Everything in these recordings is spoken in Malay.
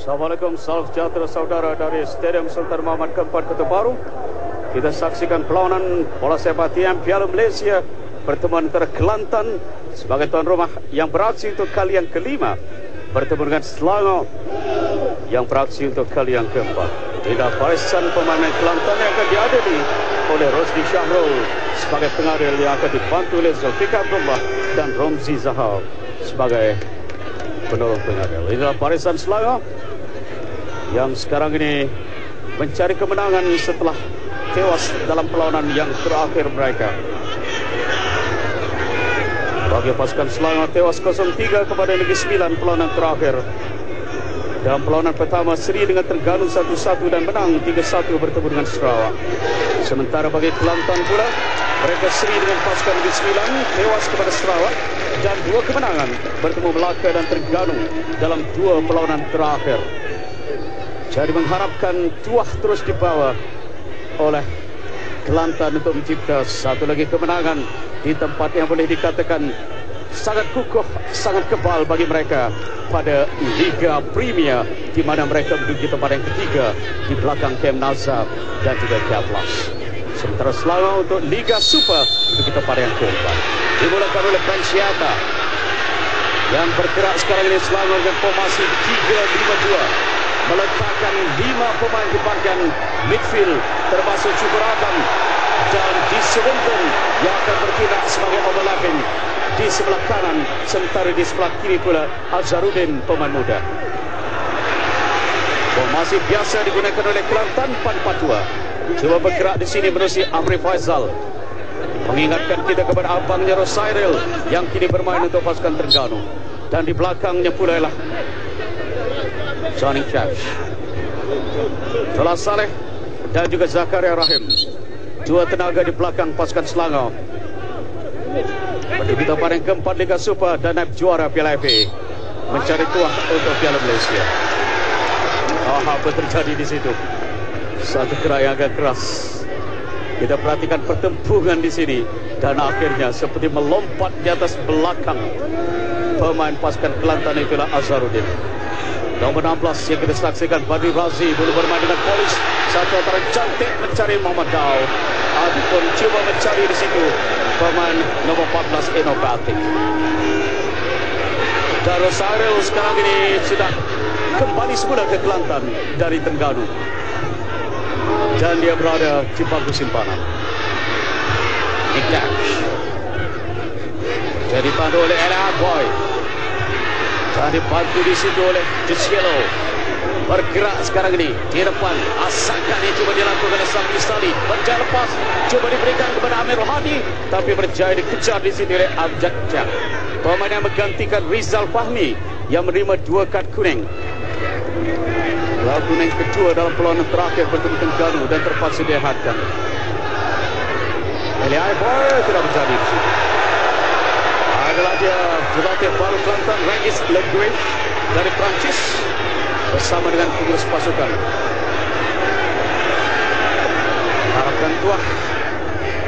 Assalamualaikum, salam sejahtera saudara dari Stadium Sultan Muhammad keempat Kota Baru. Kita saksikan perlawanan bola sepak TM Piala Malaysia, pertemuan antara Kelantan sebagai tuan rumah yang beraksi untuk kali yang kelima bertemu dengan Selangor yang beraksi untuk kali yang keempat. Tidak barisan pemain Kelantan yang akan dihadiri oleh Rosdi Syahrul sebagai pengadil yang akan dibantu oleh Zulfikar Abdullah dan Romzi Zahab sebagai penolong pengadil. Inilah barisan Selangor yang sekarang ini mencari kemenangan setelah tewas dalam perlawanan yang terakhir mereka. Bagi pasukan Selangor tewas 0-3 kepada Negeri Sembilan perlawanan terakhir. Dalam perlawanan pertama seri dengan Terengganu 1-1 dan menang 3-1 bertemu dengan Sarawak. Sementara bagi Kelantan pula, mereka seri dengan pasukan Negeri Sembilan tewas kepada Sarawak dan 2 kemenangan bertemu Melaka dan Terengganu dalam 2 perlawanan terakhir. Jadi mengharapkan tuah terus dibawa oleh Kelantan untuk mencipta satu lagi kemenangan di tempat yang boleh dikatakan sangat kukuh, sangat kebal bagi mereka pada Liga Premier, di mana mereka menduduki tempat yang ketiga di belakang KM Nazar dan juga KM Plus. Sementara Selangor untuk Liga Super menduduki tempat yang keempat. Dimulakan oleh Pensiata yang bergerak sekarang ini. Selangor dengan formasi 3-5-2 meletakkan 5 pemain di bahagian midfield termasuk Syukur Adam dan di Swinton yang akan bertindak sebagai overlapping di sebelah kanan, sementara di sebelah kiri pula Azharuddin, pemain muda. Formasi biasa digunakan oleh Kelantan 4-4-2. Cuba bergerak di sini menerusi Amri Faizal, mengingatkan kita kepada abangnya Rosairil yang kini bermain untuk pasukan Terengganu, dan di belakangnya pula ialah Johnny Cash, Tola Saleh dan juga Zakaria Rahim, 2 tenaga di belakang pasukan Selangor. Menduduki tempat yang keempat Liga Super dan naib juara Piala FA, mencari tuah untuk Piala Malaysia. Apa terjadi di situ? Satu gerak yang agak keras. Kita perhatikan pertempuran di sini dan akhirnya seperti melompat di atas belakang pemain pasukan Kelantan itulah Azharuddin. Nomor 16 yang kita saksikan, Badri Razi dulu bermain dengan Polis. Satu antara cantik mencari Muhammad Dao. Adi pun cuba mencari di situ pemain nomor 14 Inovatif. Darusaril sekarang ini sudah kembali semula ke Kelantan dari Terengganu, dan dia berada di bangku simpanan. Niklash jadi dipandu oleh Ella Boy dan dibantu di situ oleh Jesielo. Bergerak sekarang ini di depan. Asakan yang coba dilakukan oleh Safi Sali. Berjaya lepas, coba diberikan kepada Amir Rohadi, tapi berjaya dikejar di sini oleh Abjad Jah, pemain yang menggantikan Rizal Fahmi yang menerima 2 kad kuning. Kartu kuning kedua dalam perlawanan terakhir bertemu Terengganu dan terpaksa dihadkan. Eli Boy tidak menjadi di situ. Adalah dia jurulatih baru Kelantan, Regis Leguin dari Perancis, bersama dengan pengurus pasukan. Harapkan tuah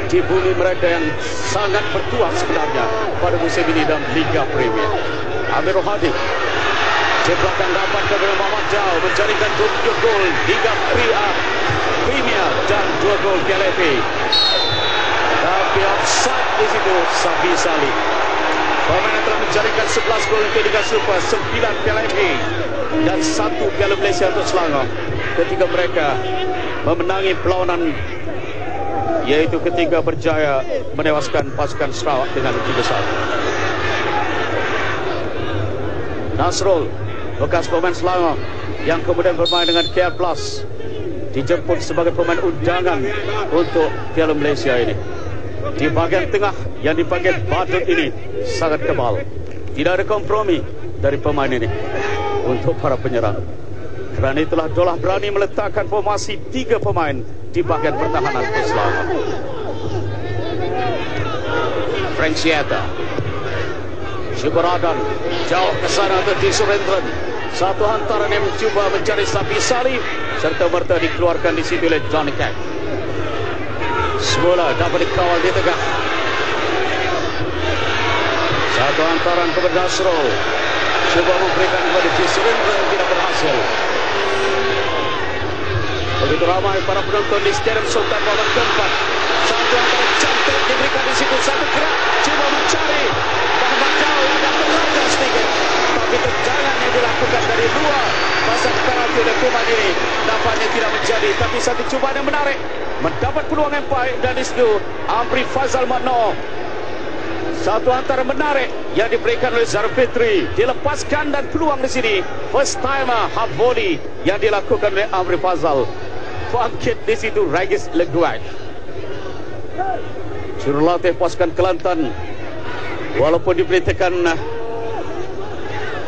di bumi mereka yang sangat bertuah sebenarnya pada musim ini dalam Liga Premier. Amir Rohadi di belakang dapat kepada Muhammad Dao, menjadikan 2 gol Liga Premier dan 2 gol Piala FA. Tapi offside di situ Safi Sali. Pemain yang telah menjadikan 11 gol untuk Liga Super, 9 Piala FA dan 1 Piala Malaysia untuk Selangor ketika mereka memenangi perlawanan, yaitu ketika berjaya menewaskan pasukan Sarawak dengan 3-1. Nasrul, bekas pemain Selangor yang kemudian bermain dengan KL Plus, dijemput sebagai pemain undangan untuk Piala Malaysia ini. Di bahagian tengah yang di bahagian batut ini sangat kebal. Tidak ada kompromi dari pemain ini untuk para penyerang. Kerana itulah Dolah berani meletakkan formasi 3 pemain di bahagian pertahanan Selangor. Frank Sieta, Syukur Adam jauh ke sana untuk di Surendran. Satu hantaran yang mencuba mencari Safi Sali, serta merta dikeluarkan di situ oleh Johnny Cash. Semula dapat dikawal di tengah. Satu hantaran kepada Nasrul, cuba memberikan kepada Jisrindra, tidak berhasil. Begitu ramai para penonton di Stadium Sultan Muhammad keempat. Satu antara cantik diberikan di situ, satu gerak cuba mencari Muhammad Dao agak terlalu sedikit, tapi tendangan yang dilakukan dari luar pasang penalti oleh pemain ini nampaknya tidak menjadi, tapi satu cubaan yang menarik mendapat peluang yang baik dan di situ Amri Fazal Makno. Satu antara menarik yang diberikan oleh Zahra Fitri, dilepaskan dan peluang di sini first timer half volley yang dilakukan oleh Amri Fazal. Bangkit di situ Regis Leguaj. Jurulatih pasukan Kelantan walaupun diberitakan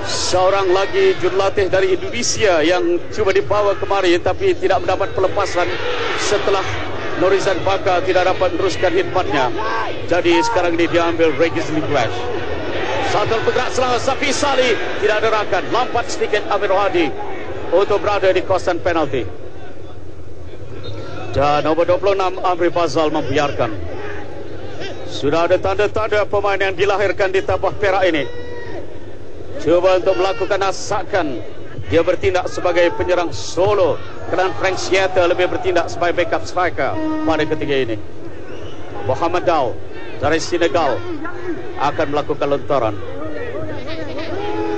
seorang lagi jurulatih dari Indonesia yang cuba dibawa kemari tapi tidak mendapat pelepasan setelah Norizan Baka tidak dapat meneruskan khidmatnya. Jadi sekarang ini diambil Regis Leguaj. Satu bergerak selangor Safi Sali, tidak ada rakan, lambat sedikit Amir Hadi untuk berada di kawasan penalti. Dan nombor 26 Amri Fazal membiarkan. Sudah ada tanda-tanda pemain yang dilahirkan di tapak perak ini cuba untuk melakukan asakan. Dia bertindak sebagai penyerang solo, dan Frank Sieta lebih bertindak sebagai backup striker pada ketiga ini. Muhammad Dao dari Senegal akan melakukan lontaran.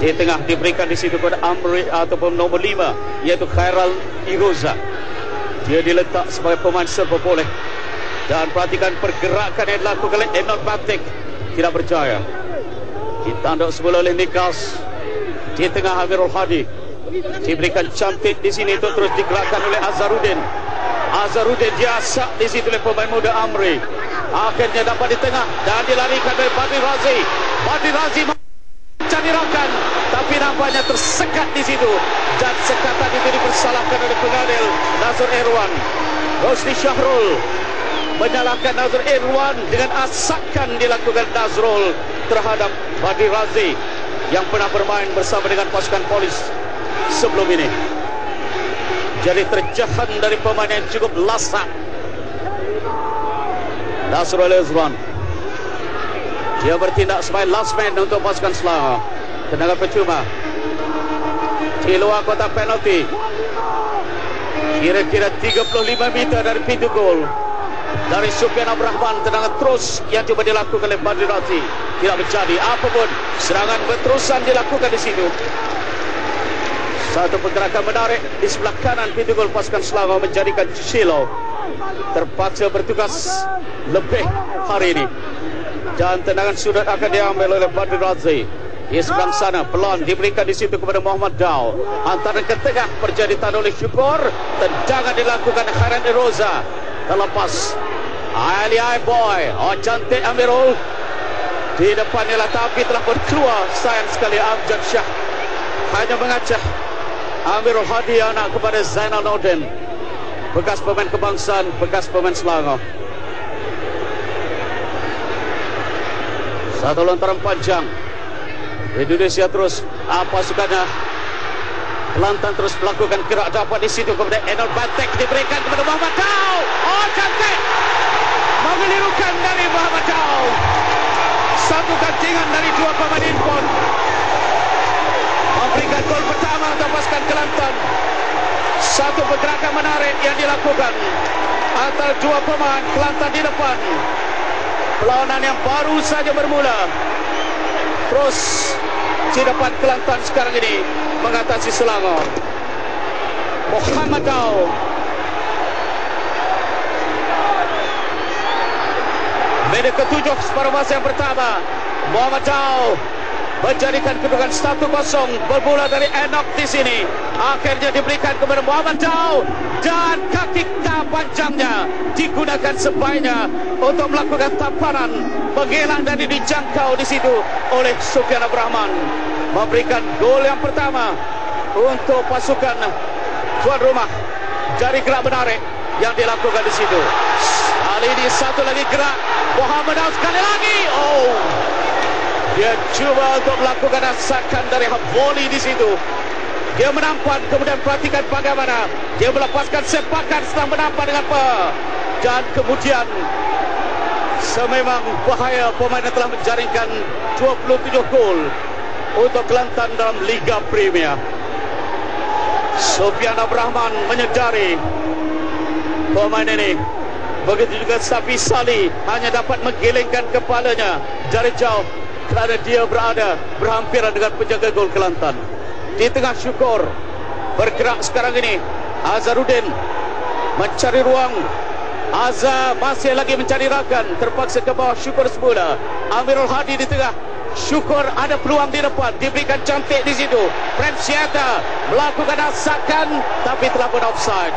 Di tengah diberikan di situ kepada Amri ataupun nombor 5 iaitu Khairal Iroza. Dia diletak sebagai pemain serba boleh. Dan perhatikan pergerakan yang dilakukan oleh Enol Batik, tidak berjaya. Ditanduk semula oleh Nikas. Di tengah Amirul Hadi. Diberikan cantik di sini untuk terus digerakkan oleh Azharuddin. Azharuddin diasak di situ oleh pemain muda Amri. Akhirnya dapat di tengah dan dilarikan oleh Badri Razi. Badri Razi mencari rakan, tapi nampaknya tersekat di situ. Dan sekatan itu dipersalahkan oleh pengadil Nazrul Irwan. Rosli Syahrul menyalahkan Nazrul Irwan dengan asakan dilakukan Nazrul terhadap Badri Razi yang pernah bermain bersama dengan pasukan polis sebelum ini. Jadi terjahan dari pemain yang cukup lasak. Nazrul Irwan, dia bertindak sebagai last man untuk pasukan Selangor. Tendangan percuma di luar kotak penalti, kira-kira 35 meter dari pintu gol. Dari Sufyan Abrahman, tendangan terus yang coba dilakukan oleh Badri Razi tidak menjadi. Apapun serangan berterusan dilakukan di situ. Satu pergerakan menarik di sebelah kanan pintu gol pasukan Selangor menjadikan Shilo terpaksa bertugas lebih hari ini. Dan tendangan sudut akan diambil oleh Badri Razi. Di sebelah sana peluang diberikan di situ kepada Muhammad Dao. Antara ke tengah terjadi tanda oleh Syukur. Tendangan dilakukan Khairan Iroza. Terlepas Ali Boy. Oh cantik Amirul. Di depan ialah tapi telah berkeluar. Sayang sekali Amjad Shah hanya mengacah Amirul Hadi anak kepada Zainal Nordin, bekas pemain kebangsaan, bekas pemain Selangor. Satu lontaran panjang. Indonesia terus pasukannya Kelantan terus melakukan gerak dapat di situ kepada Enol Batik, diberikan kepada Muhammad Dao. Oh cantik, mengelirukan dari Muhammad Dao. Satu gantingan dari dua pemain impon memberikan gol pertama untuk pasukan Kelantan. Satu pergerakan menarik yang dilakukan antara dua pemain Kelantan di depan. Perlawanan yang baru saja bermula. Terus di depan Kelantan sekarang ini mengatasi Selangor. Muhammad Dao. Menit ke-7 separuh masa yang pertama. Muhammad Dao menjadikan kedudukan 1-0 bermula dari Enoch di sini. Akhirnya diberikan kepada Muhammad Dao dan kaki panjangnya digunakan sebaiknya untuk melakukan tamparan menghilang dan dijangkau di situ oleh Sufyan Abrahman, memberikan gol yang pertama untuk pasukan tuan rumah dari gerak menarik yang dilakukan di situ. Kali ini satu lagi gerak Muhammad Dao sekali lagi. Oh, dia cuba untuk melakukan asakan dari volley di situ. Dia menampan, kemudian perhatikan bagaimana dia melepaskan sepakan setelah menampan dengan dan kemudian sememang bahaya pemain yang telah menjaringkan 27 gol untuk Kelantan dalam Liga Premier. Sofian Abrahman menyedari pemain ini. Begitu juga Safi Salih hanya dapat menggelengkan kepalanya dari jauh kerana dia berhampiran dengan penjaga gol Kelantan. Di tengah Syukur bergerak sekarang ini. Azharuddin mencari ruang. Azhar masih lagi mencari rakan, terpaksa ke bawah Syukur semula. Amirul Hadi di tengah. Syukur ada peluang di depan, diberikan cantik di situ. Premsiata melakukan asakan tapi telah pun offside.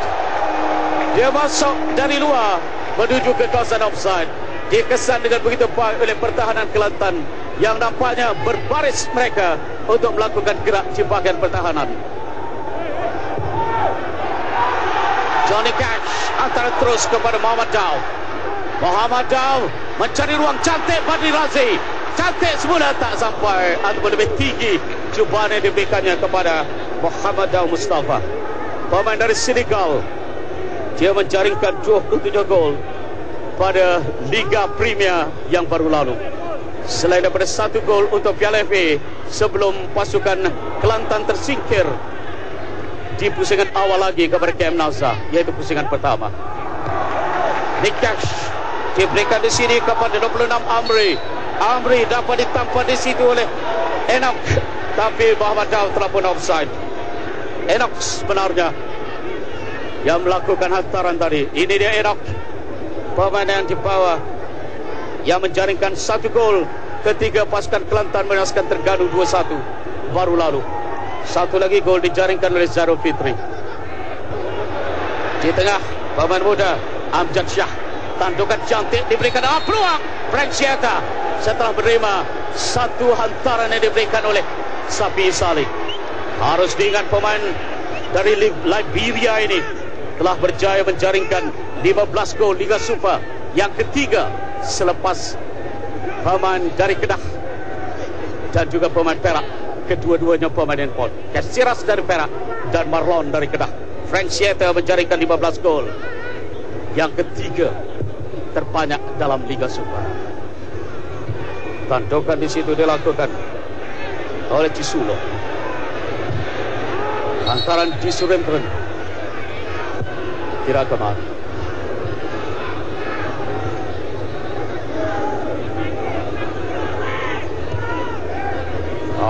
Dia masuk dari luar menuju ke kawasan offside. Dikesan dengan begitu baik oleh pertahanan Kelantan yang nampaknya berbaris mereka untuk melakukan gerak di bahagian pertahanan. Johnny Cash antara terus kepada Muhammad Daw. Muhammad Daw mencari ruang, cantik Badri Razi. Cantik semula tak sampai ataupun lebih tinggi cubaan yang diberikannya kepada Muhammad Daw Mustafa. Pemain dari Senegal. Dia menjaringkan 27 gol pada Liga Premier yang baru lalu. Selain daripada 1 gol untuk Piala FA sebelum pasukan Kelantan tersingkir di pusingan awal lagi kepada KM Nazar, iaitu pusingan pertama. Nikash diberikan di sini kepada 26 Amri. Amri dapat ditampak di situ oleh Enoch, tapi Muhammad Daw telah pun offside. Enoch sebenarnya yang melakukan hantaran tadi. Ini dia Enoch, pemain yang di bawah yang menjaringkan 1 gol ketika pasukan Kelantan menewaskan Terengganu 2-1 baru lalu. 1 lagi gol dijaringkan oleh Zarul Fitri. Di tengah pemain muda Amjad Shah, tandukan cantik diberikan peluang. Premsiata setelah menerima 1 hantaran yang diberikan oleh Safi Salih. Harus diingat pemain dari Liberia ini telah berjaya menjaringkan 15 gol Liga Super yang ketiga selepas pemain dari Kedah dan juga pemain Perak. Kedua-duanya pemain import. Kasiras dari Perak dan Marlon dari Kedah. Frank Sieta menjaringkan 15 gol yang ketiga terbanyak dalam Liga Super. Tandukan di situ dilakukan oleh Cisulo. Hantaran di Surendran tidak kemana.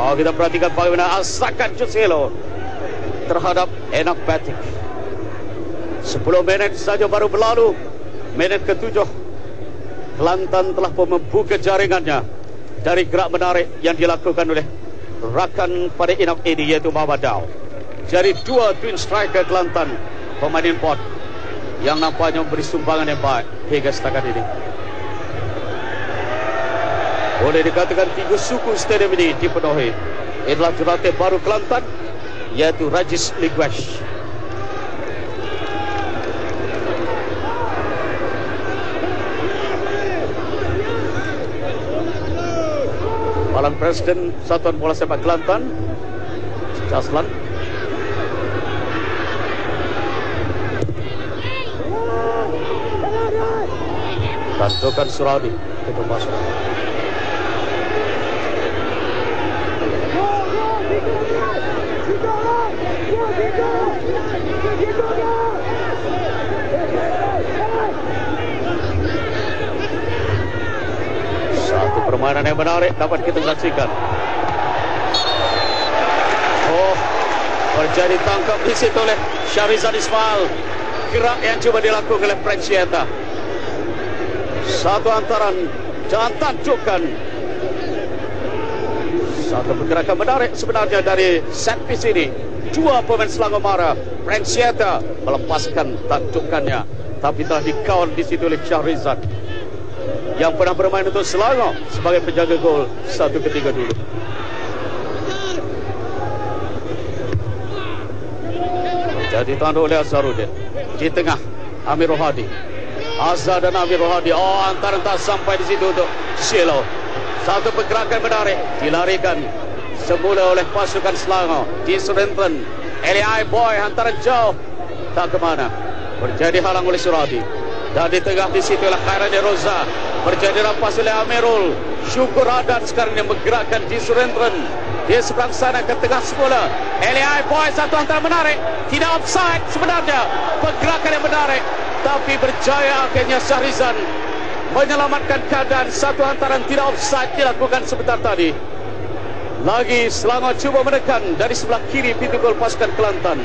Kita perhatikan bagaimana asakan Cuselo terhadap Enoch Batik. 10 minit saja baru berlalu. Minit ke-7 Kelantan telah pun membuka jaringannya dari gerak menarik yang dilakukan oleh rakan pada Enoch ini, iaitu Muhammad Daw. Jadi 2 twin striker Kelantan, pemain import yang nampaknya memberi sumbangan yang baik hingga setakat ini. Boleh dikatakan 3 suku stadium ini dipenuhi. Inilah jurulatih baru Kelantan, iaitu Rajis Ligwesh. Kepala Presiden Satuan Bola Sepak Kelantan, Jaslan. Tandukan Suradi itu masuk. Satu permainan yang menarik dapat kita saksikan. Terjadi tangkap di situ oleh Syahrizad Ismail. Gerak yang coba dilakukan oleh Frank Sieta. Satu hantaran dan tandukan. Satu pergerakan menarik sebenarnya dari set piece ini. 2 pemain Selangor Mara. Frank Sieta melepaskan tandukannya, tapi telah dikawal di situ oleh Syahrizad yang pernah bermain untuk Selangor sebagai penjaga gol 1 ketiga dulu. Jadi tandu oleh Azharuddin. Di tengah Amirul Hadi. Azhar dan Amirul Hadi. Hantaran tak sampai di situ untuk Cielo. Satu pergerakan menarik dilarikan semula oleh pasukan Selangor di Surendran. LI Boy hantaran jauh tak ke mana. Berjadi halang oleh Suradi. Dan di tengah di situ adalah Khairan Roza. Berjadi rampas oleh Amirul. Syukur Adan sekarang yang menggerakkan di Surendran. Dia seberang sana ke tengah semula. LAI Boy satu hantaran menarik. Tidak offside sebenarnya. Pergerakan yang menarik. Tapi berjaya akhirnya Syahrizan menyelamatkan keadaan. Satu hantaran tidak offside dilakukan sebentar tadi. Lagi Selangor cuba menekan dari sebelah kiri pintu gol pasukan Kelantan.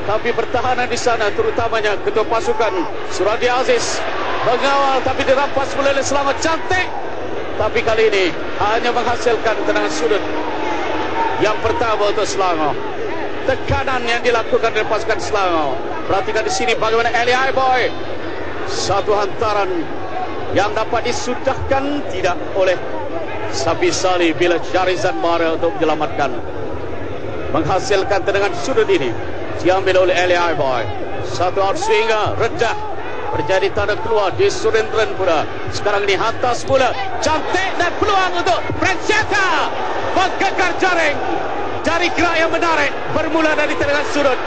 Tapi pertahanan di sana terutamanya ketua pasukan Suradi Aziz mengawal tapi dirampas oleh Selangor. Cantik. Tapi kali ini hanya menghasilkan tendangan sudut yang pertama untuk Selangor. Tekanan yang dilakukan oleh pasukan Selangor. Perhatikan di sini bagaimana LAI Boy. Satu hantaran yang dapat disudahkan tidak oleh Sabi Salih bila Syahrizan marah untuk menyelamatkan. Menghasilkan tendangan sudut ini diambil oleh LAI Boy. Satu outswinger rendah. Berjadi tanda keluar di Surendran pula. Sekarang ini hantar semula. Cantik dan peluang untuk Franciata. Menggekar jaring. Dari gerak yang menarik. Bermula dari tendangan sudut.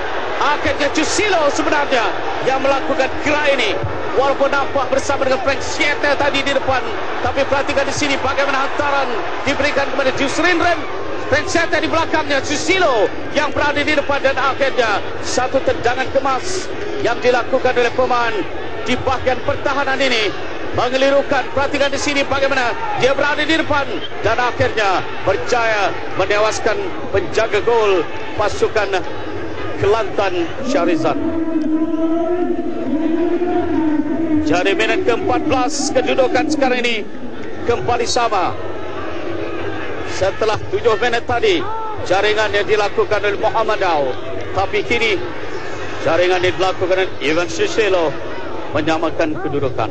Akhirnya Jusilo sebenarnya yang melakukan gerak ini. Walaupun nampak bersama dengan Franciata tadi di depan. Tapi perhatikan di sini bagaimana hantaran diberikan kepada Surendran. Franciata di belakangnya, Susilo yang berada di depan. Dan akhirnya satu tendangan kemas yang dilakukan oleh pemain di bahagian pertahanan ini mengelirukan. Perhatikan di sini bagaimana dia berada di depan dan akhirnya berjaya menewaskan penjaga gol pasukan Kelantan, Syahrizan. Jadi minit ke-14 kedudukan sekarang ini kembali sama. Setelah 7 minit tadi jaringan yang dilakukan oleh Muhammad Dao, tapi kini jaringan yang dilakukan oleh Ivan Susilo menyamakan kedudukan.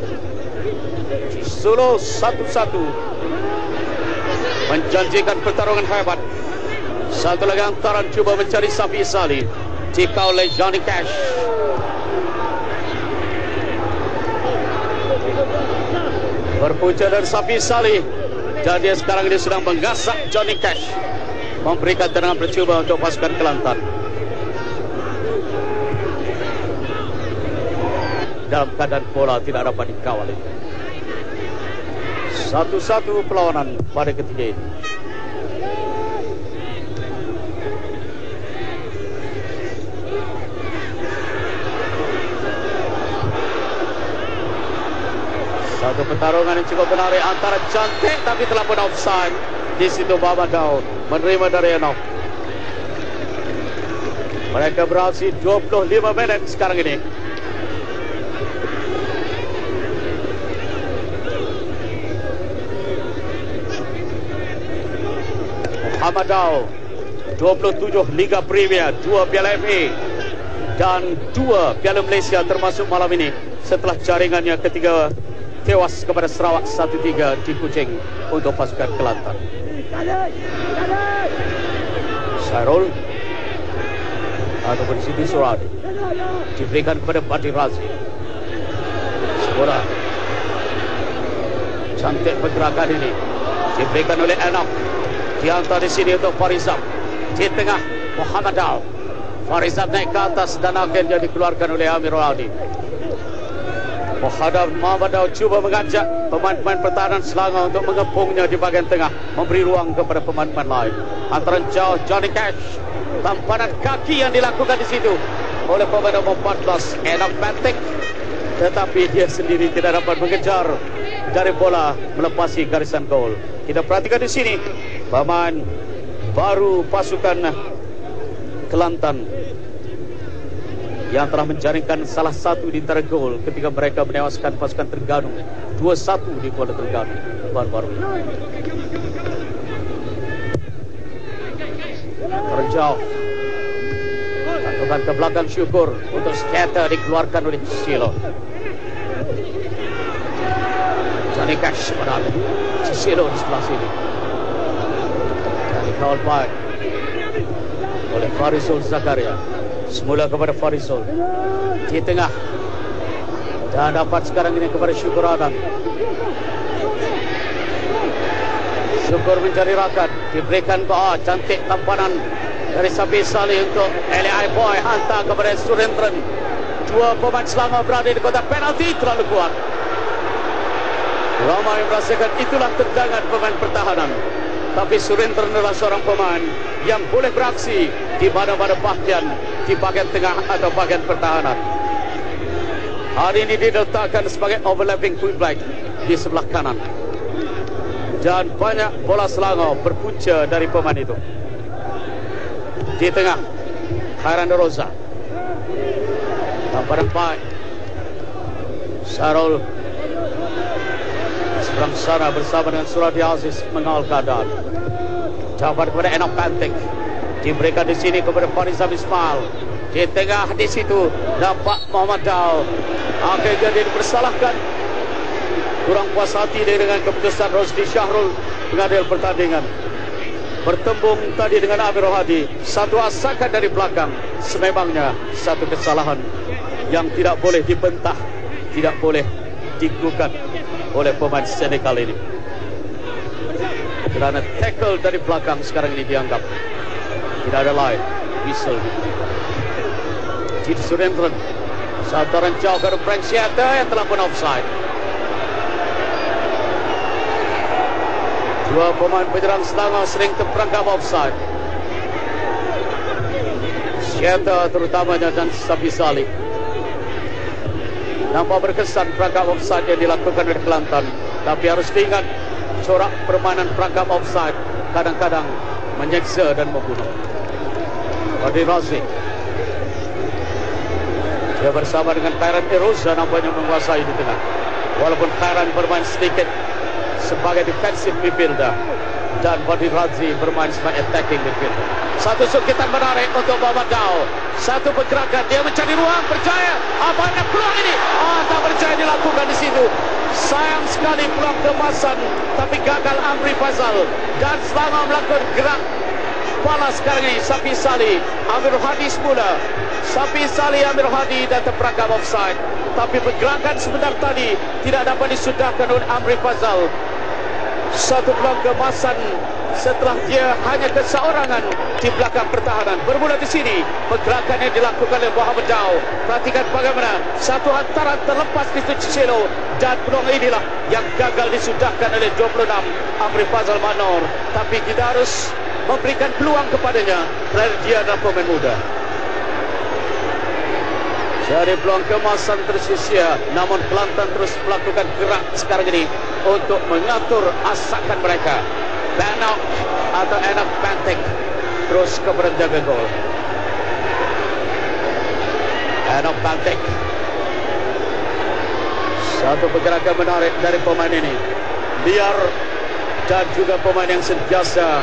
Solo 1-1 menjanjikan pertarungan hebat. Satu lagi hantaran cuba mencari Safi Salih, dikau oleh Johnny Cash. Berpunca dari Safi Salih. Dan dia sekarang ini sedang menggasak Johnny Cash. Memberikan tendangan percuma untuk pasukan Kelantan. Dalam keadaan bola tidak dapat dikawal. 1-1 perlawanan pada ketiga ini. Satu pertarungan yang cukup menarik antara Cantik tapi telah pun offside. Di situ Muhammad Daud menerima dari Enoch. Mereka beraksi 25 minit sekarang ini. Muhammad Daud 27 Liga Premier, 2 Piala FA dan 2 Piala Malaysia termasuk malam ini setelah jaringannya ketiga tewas kepada Sarawak 1-3 di Kuching untuk pasukan Kelantan. Sairul ataupun Siti Suradi diberikan kepada Badri Razi. Bola cantik pergerakan ini diberikan oleh Enoch. Dihantar di sini untuk Farizab. Di tengah Muhammad Dao. Farizab naik ke atas dan akhirnya dikeluarkan oleh Amirul Adi. Muhammad Daud cuba mengajak pemain-pemain pertahanan Selangor untuk mengepungnya di bahagian tengah, memberi ruang kepada pemain-pemain lain. Antara jauh Johnny Cash, tampanan kaki yang dilakukan di situ oleh pemain nomor 14 Enoch Bantik, tetapi dia sendiri tidak dapat mengejar dari bola melepasi garisan gol. Kita perhatikan di sini pemain baru pasukan Kelantan yang telah menjaringkan salah satu di antara gol ketika mereka menewaskan pasukan Terengganu 2-1 di Kuala Terengganu baru-baru ini. Terjauh lakukan ke belakang Syukur untuk scatter dikeluarkan oleh Silo. Johnny Cash berada Silo di sebelah sini dan dikawal baik oleh Farizul Zakaria. Semula kepada Farizul di tengah dan dapat sekarang ini kepada Syukur Adan. Syukur mencari rakan, diberikan cantik tampanan dari Sabi Salih untuk LAI Boy, hantar kepada Surendran. Dua pemain Selangor berada di kotak penalti, terlalu kuat. Ramai merasakan itulah tendangan pemain pertahanan. Tapi Surendran adalah seorang pemain yang boleh beraksi di mana-mana bahagian, di bahagian tengah atau bahagian pertahanan. Hari ini diletakkan sebagai overlapping fullback di sebelah kanan. Dan banyak bola Selangor berpunca dari pemain itu. Di tengah, Khairan Roza. Tamparan baik. Sarul seberang sana bersama dengan Suradi Aziz mengawal keadaan. Dapat kepada Enoch Pantek. Diberikan di sini kepada Farizam Ismail. Di tengah di situ nampak Muhammad Dao. Akhirnya dia dipersalahkan. Kurang puas hati dia dengan keputusan Rosdi Syahrul pengadil pertandingan. Bertembung tadi dengan Amir Rohadi. Satu asakan dari belakang. Sememangnya satu kesalahan yang tidak boleh dibentah, tidak boleh digugat oleh pemain Senegal ini. Kerana tackle dari belakang sekarang ini dianggap tidak ada lain. Whistle. Cid Surendran. Sataran jauh ke Frank Siata yang telah pun offside. Dua pemain penyerang Selangor sering terperangkap offside. Siata terutamanya dan Safi Salih. Nampak berkesan perangkap offside yang dilakukan oleh Kelantan. Tapi harus diingat, corak permainan perangkap offside kadang-kadang menyeksa dan membunuh. Fadil Razik. Dia bersama dengan Khairan Eroza nampaknya menguasai di tengah. Walaupun Khairan bermain sedikit sebagai defensive midfielder dan Fadil Razik bermain sebagai attacking midfielder. Satu sukitan menarik untuk Muhammad Dao. Satu pergerakan, dia mencari ruang, berjaya. Apa ada peluang ini? Tak berjaya dilakukan di situ. Sayang sekali peluang kemasan, tapi gagal Amri Fazal. Dan Selangor melakukan gerak balas sekarang ini. Safi Salih, Amir Hadi semula. Safi Salih, Amir Hadi dan terperangkap offside. Tapi pergerakan sebentar tadi tidak dapat disudahkan oleh Amri Fazal. Satu peluang kemasan setelah dia hanya keseorangan di belakang pertahanan. Bermula di sini pergerakan yang dilakukan oleh Muhammad Dao. Perhatikan bagaimana satu hantaran terlepas di Cicelo dan peluang inilah yang gagal disudahkan oleh 26 Amri Fazal Manor. Tapi kita harus memberikan peluang kepadanya kerana dia adalah pemain muda. Dari peluang kemasan tersisia, namun Kelantan terus melakukan gerak sekarang ini untuk mengatur asakan mereka. Enoch atau Enoch Pantek terus kepada jaga gol. Enoch Pantek. Satu pergerakan menarik dari pemain ini. Liar dan juga pemain yang sentiasa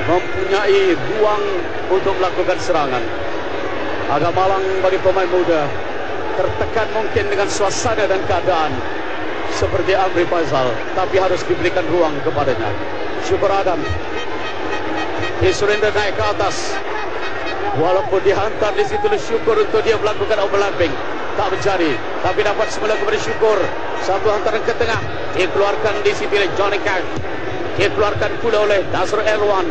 mempunyai ruang untuk melakukan serangan. Agak malang bagi pemain muda, tertekan mungkin dengan suasana dan keadaan seperti Amri Faisal, tapi harus diberikan ruang kepadanya. Syukur Adam. Surendran naik ke atas. Walaupun dihantar di situ Syukur untuk dia melakukan overlapping, tak menjadi. Tapi dapat semula kepada Syukur. Satu hantaran ke tengah, dikeluarkan di situ oleh Johnny Cash. Dikeluarkan pula oleh Nasr Elwan.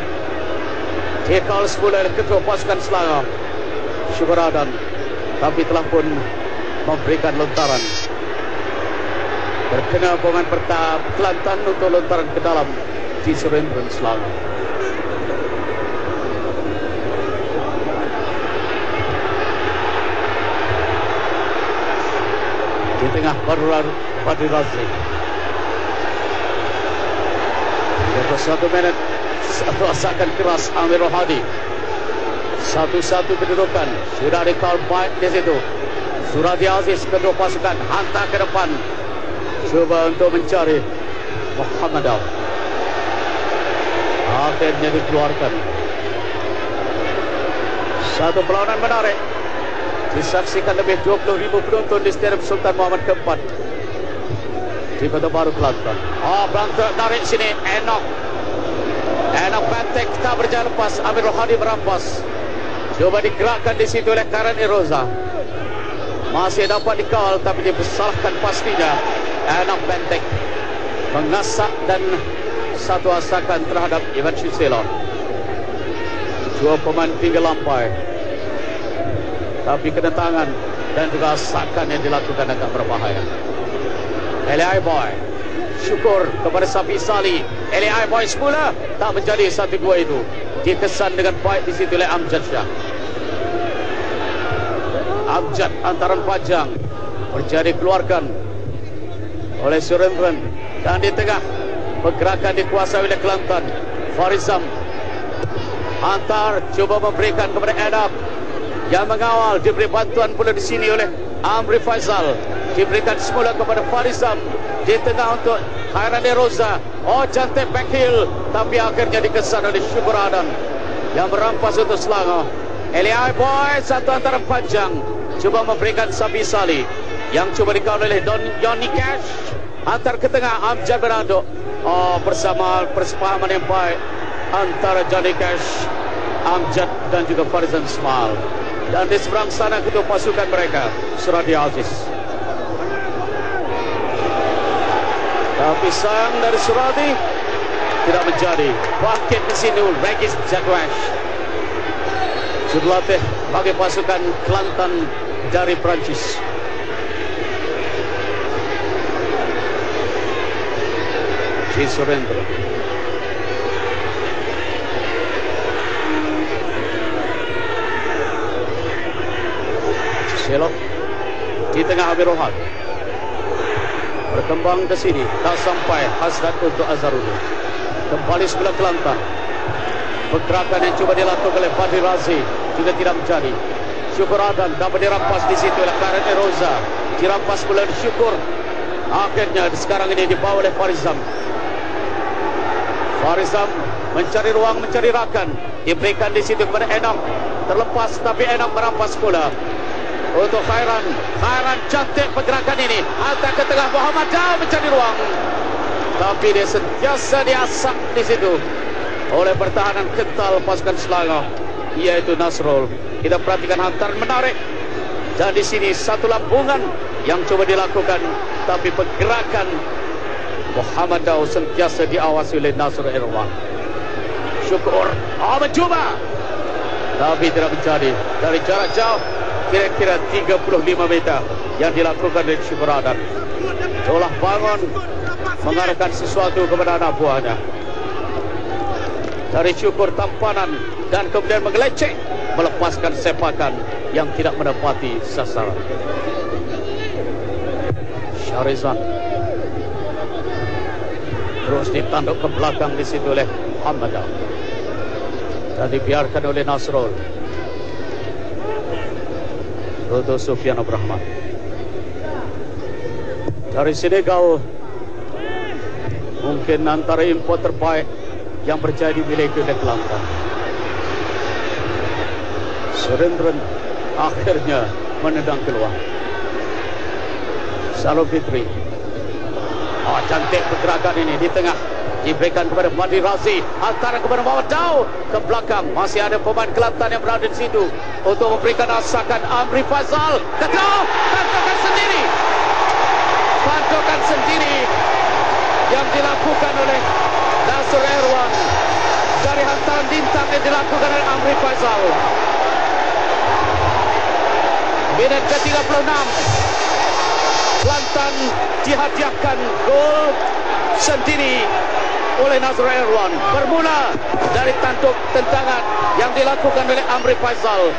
Dikal semula oleh ketua pasukan Selangor Syukur Adam, tapi telah pun memberikan lontaran. Berkena pemain Kelantan untuk lontaran ke dalam di Surendran Selangor. Di tengah Fadil Razik. 31 menit, satu asakan keras Amir Rohadi. Satu-satu kedudukan sudah dikal baik di situ. Suradi Aziz kedua pasukan hantar ke depan, cuba untuk mencari Muhammad Dao. Akhirnya dikeluarkan. Satu perlawanan menarik disaksikan lebih 20,000 penonton di Stadium Sultan Muhammad keempat di Kota Baru, Kelantan. Berantak narik sini Enoch Pantek tak berjalan lepas. Amir Rohadi merampas. Coba digerakkan di situ oleh Khairan Eroza. Masih dapat dikawal tapi dia bersalahkan pastinya. Enoch Pantek mengasak dan satu asakan terhadap Ivan Cicelo. Dua pemain tinggal lampai. tapi kena tangan dan juga sakan yang dilakukan agak berbahaya. Eli Boy syukur kepada Safi Sali. Eli Boy semula tak menjadi 1-2 itu. Dikesan dengan baik di situ oleh Amjad Shah. Amjad antaran panjang menjadi keluarkan oleh Surendran, dan di tengah pergerakan dikuasai oleh Kelantan. Farizam antar cuba memberikan kepada Adam yang mengawal, diberi bantuan pula di sini oleh Amri Faisal. Diberikan semula kepada Farizam di tengah untuk Khairani Roza. Oh, cantik back heel, tapi akhirnya dikesan oleh Syukur Adan yang merampas untuk Selangor. Eli Boy satu antara panjang cuba memberikan Sabi Sali yang cuba dikawal oleh Johnny Cash. Antar ke tengah, Amjad Bernardo. Oh, bersama persepahaman yang baik antara Johnny Cash, Amjad dan juga Farizan Ismail. Dan di seberang sana kedua pasukan mereka, Suradi Aziz. Tapi sayang dari Suradi tidak menjadi. Bangkit di sini Regis Jadwash, jurulatih bagi pasukan Kelantan dari Perancis. G. Surendra. Selok di tengah Habib Rohan. Berkembang ke sini, tak sampai hasrat untuk Azharudin. Kembali sebelah Kelantan. Pergerakan yang cuba dilakukan oleh Fadli Razi juga tidak menjadi. Syukur Adan dapat dirampas di situ oleh Khairani Roza. Dirampas pula Syukur. Akhirnya sekarang ini dibawa oleh Farizam. Farizam mencari ruang, mencari rakan. Diberikan di situ kepada Enam. Terlepas tapi Enam merampas pula. Untuk Khairan cantik pergerakan ini. Hantar ke tengah Muhammad Dao mencari ruang. Tapi dia sentiasa diasak di situ oleh pertahanan kental pasukan Selangor, yaitu Nasrul. Kita perhatikan hantaran menarik. Dan di sini satu lambungan yang coba dilakukan, tapi pergerakan Muhammad Dao sentiasa diawasi oleh Nasrul Irwan. Syukur mencuba, tapi tidak menjadi. Dari jarak jauh kira-kira 35 meter yang dilakukan oleh Syukur Adan. Seolah bangun mengarahkan sesuatu kepada anak buahnya. Dari Syukur tampanan dan kemudian mengelecek, melepaskan sepakan yang tidak menepati sasaran. Syarizan terus ditanduk ke belakang di situ oleh Muhammad Dao dan dibiarkan oleh Nasrul untuk Sufyan Abrahman. Dari Senegal, mungkin antara import terbaik yang berjaya dimiliki oleh Kelantan. Surendran akhirnya menendang keluar. Salo Fitri. Cantik pergerakan ini di tengah. Diberikan kepada Fadli Razi. Antara kepada Muhammad Dao ke belakang. Masih ada pemain Kelantan yang berada di situ untuk memberikan asakan. Amri Faisal ke jauh. Pantukan sendiri. Pantukan sendiri yang dilakukan oleh Nasrul Irwan dari hantaran bintang yang dilakukan oleh Amri Faisal. Minit ke-36, Kelantan dihadiahkan gol sendiri oleh Nasrul Irwan. Bermula dari tanduk tendangan yang dilakukan oleh Amri Faisal.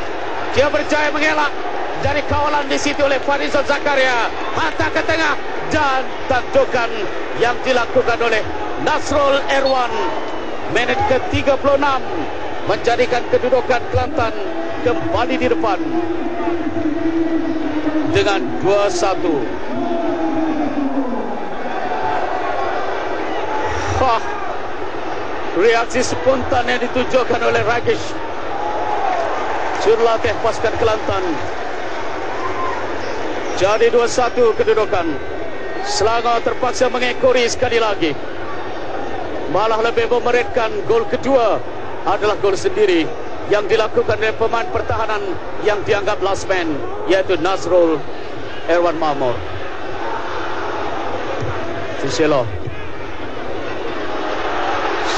Dia berjaya mengelak dari kawalan di situ oleh Farizal Zakaria. Hantar ke tengah dan tandukan yang dilakukan oleh Nasrul Irwan. Minit ke-36 menjadikan kedudukan Kelantan kembali di depan dengan 2-1. Reaksi spontan yang ditunjukkan oleh Ragish, jurulatih pasukan Kelantan. Jadi 2-1 kedudukan. Selangor terpaksa mengekori sekali lagi. Malah lebih memeretkan gol kedua adalah gol sendiri yang dilakukan oleh pemain pertahanan yang dianggap last man, yaitu Nasrul Irwan Mahmud. Susilo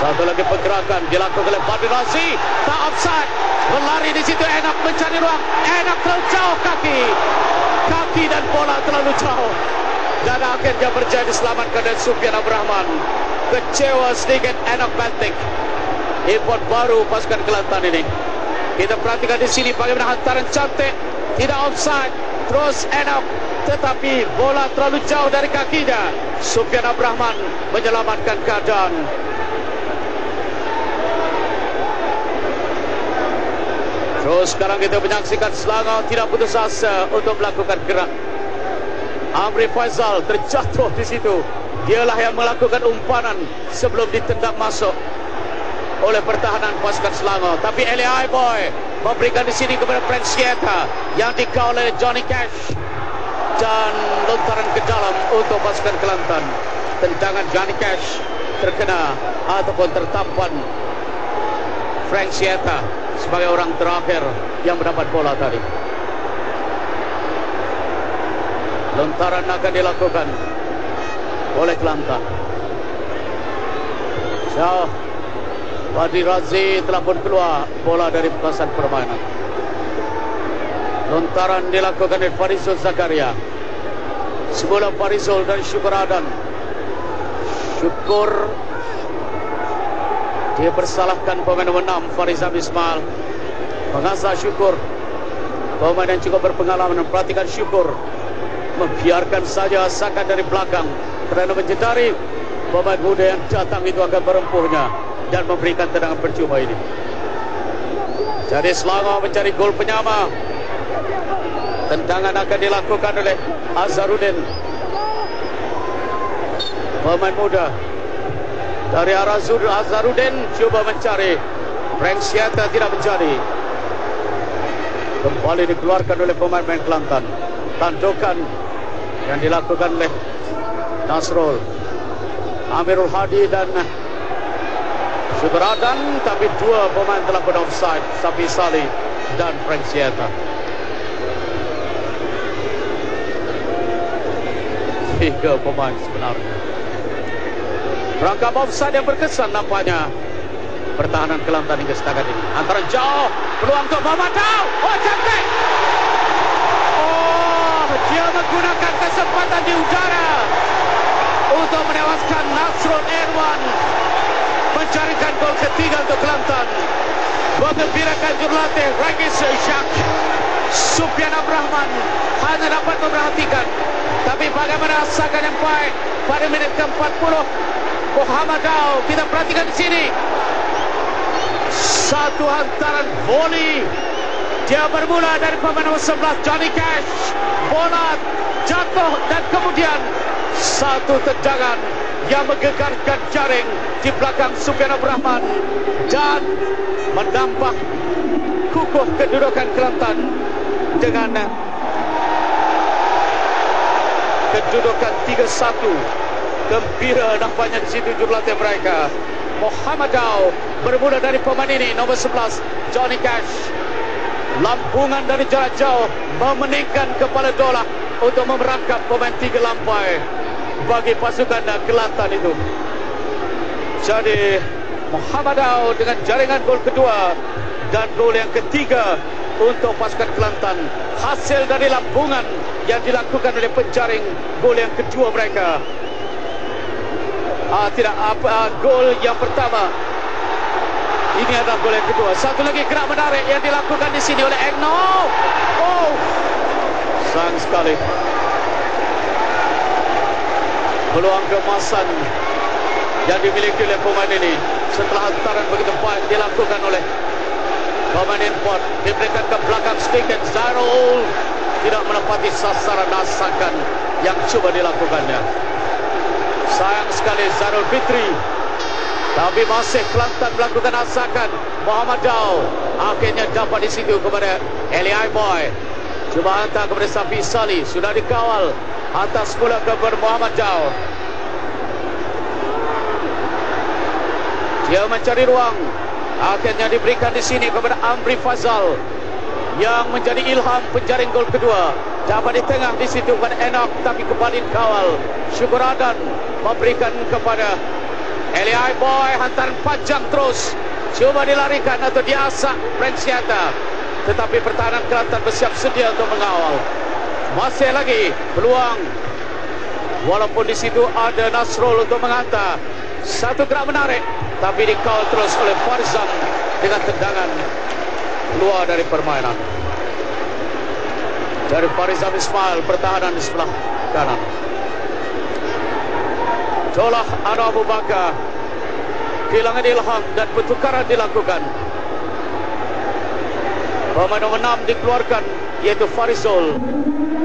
Satu lagi pergerakan dilakukan oleh Badri Razi. Tak offside. Berlari di situ Enak mencari ruang. Enak terlalu jauh kaki. Kaki dan bola terlalu jauh. Dan akhirnya berjaya diselamatkan oleh Sufyan Abrahman. Kecewa sedikit Enak Bantik. Import baru pasukan Kelantan ini. Kita perhatikan di sini bagaimana hantaran cantik. Tidak offside. Terus Enak. Tetapi bola terlalu jauh dari kakinya. Sufyan Abrahman menyelamatkan keadaan. Terus sekarang kita menyaksikan Selangor tidak putus asa untuk melakukan gerak. Amri Faizal terjatuh di situ. Dialah yang melakukan umpanan sebelum ditendang masuk oleh pertahanan pasukan Selangor. Tapi Eli Aiboy memberikan di sini kepada Frank Sieta yang dikawal oleh Johnny Cash dan lontaran ke dalam untuk pasukan Kelantan. Tendangan Johnny Cash terkena ataupun tertampan Frank Sieta sebagai orang terakhir yang mendapat bola tadi. Lontaran akan dilakukan oleh Kelantan. Jauh. Badri Razi telah pun keluar bola dari kawasan permainan. Lontaran dilakukan oleh Farizul Zakaria. Semula Farizul dan Syukur Adan. Syukur dia bersalahkan pemain nomor 6 Farizam Ismail. Mengasah Syukur, pemain yang cukup berpengalaman. Memperhatikan Syukur, membiarkan saja asakan dari belakang kerana menyedari pemain muda yang datang itu akan merempuhnya dan memberikan tendangan percuma ini. Jadi Selangor mencari gol penyama. Tendangan akan dilakukan oleh Azharuddin, pemain muda dari Azharuddin. Cuba mencari Frank Sieta, tidak menjadi. Kembali dikeluarkan oleh pemain-pemain Kelantan. Tandukan yang dilakukan oleh Nasrul, Amirul Hadi dan Syukur Adan. Tapi dua pemain telah pun offside, Safi Salih dan Frank Sieta. Tiga pemain sebenarnya. Rangkap offside yang berkesan nampaknya pertahanan Kelantan hingga setakat ini. Antara jauh, peluang untuk Muhammad Dau. Oh, cantik. Oh, dia menggunakan kesempatan di udara untuk menewaskan Nasrul Erwan, mencarikan gol ketiga untuk Kelantan. Mengembirakan jurulatih Regis Jacques. Sufyan Abrahman hanya dapat memperhatikan, tapi bagaimana asakan yang baik pada minit ke-40. Muhammad Dau, kita perhatikan di sini. Satu hantaran volley. Dia bermula dari pemain nomor 11 Johnny Cash. Bola jatuh dan kemudian satu tendangan yang menggegarkan jaring di belakang Sufyan Abrahman dan menambah kukuh kedudukan Kelantan dengan kedudukan 3-1. Gembira nampaknya di situ jurulatih mereka. Muhammad Dau bermula dari pemain ini nomor 11 Johnny Cash. Lampungan dari jarak jauh memeningkan kepala dola untuk memerangkap pemain 3 lampai bagi pasukan Kelantan itu. Jadi Muhammad Dau dengan jaringan gol kedua dan gol yang ketiga untuk pasukan Kelantan, hasil dari lampungan yang dilakukan oleh penjaring gol yang kedua mereka. Gol yang pertama. Ini adalah gol yang kedua. Satu lagi gerak menarik yang dilakukan di sini oleh Egno. Oh, sayang sekali. Peluang keemasan yang dimiliki oleh pemain ini setelah hantaran begitu baik dilakukan oleh pemain import, diberikan ke belakang sedikit. Zairul tidak menepati sasaran asakan yang cuba dilakukannya. Sayang sekali Zairul Fitri. Tapi masih Kelantan melakukan asakan. Muhammad Dau akhirnya dapat di situ kepada Eli Aiboy. Cuba hantar kepada Safi Salih. Sudah dikawal. Hantar semula kepada Muhammad Dau. Dia mencari ruang. Akhirnya diberikan di sini kepada Amri Faizal yang menjadi ilham penjaring gol kedua. Dapat di tengah di situ kepada Enak, tapi kembali kawal. Syukur Adan memberikan kepada Eli Boy hantaran panjang terus. Cuba dilarikan atau diasak Franciata. Tetapi pertahanan Kelantan bersiap sedia untuk mengawal. Masih lagi peluang. Walaupun di situ ada Nasrul untuk menghantar. Satu gerak menarik. Tapi dikawal terus oleh Farizam dengan tendangan keluar dari permainan. Dari Farizam Ismail, pertahanan di sebelah kanan. Jolah Anwar Abu Bakar kehilangan ilham dan pertukaran dilakukan. Pemain nomor 6 dikeluarkan, yaitu Farizul,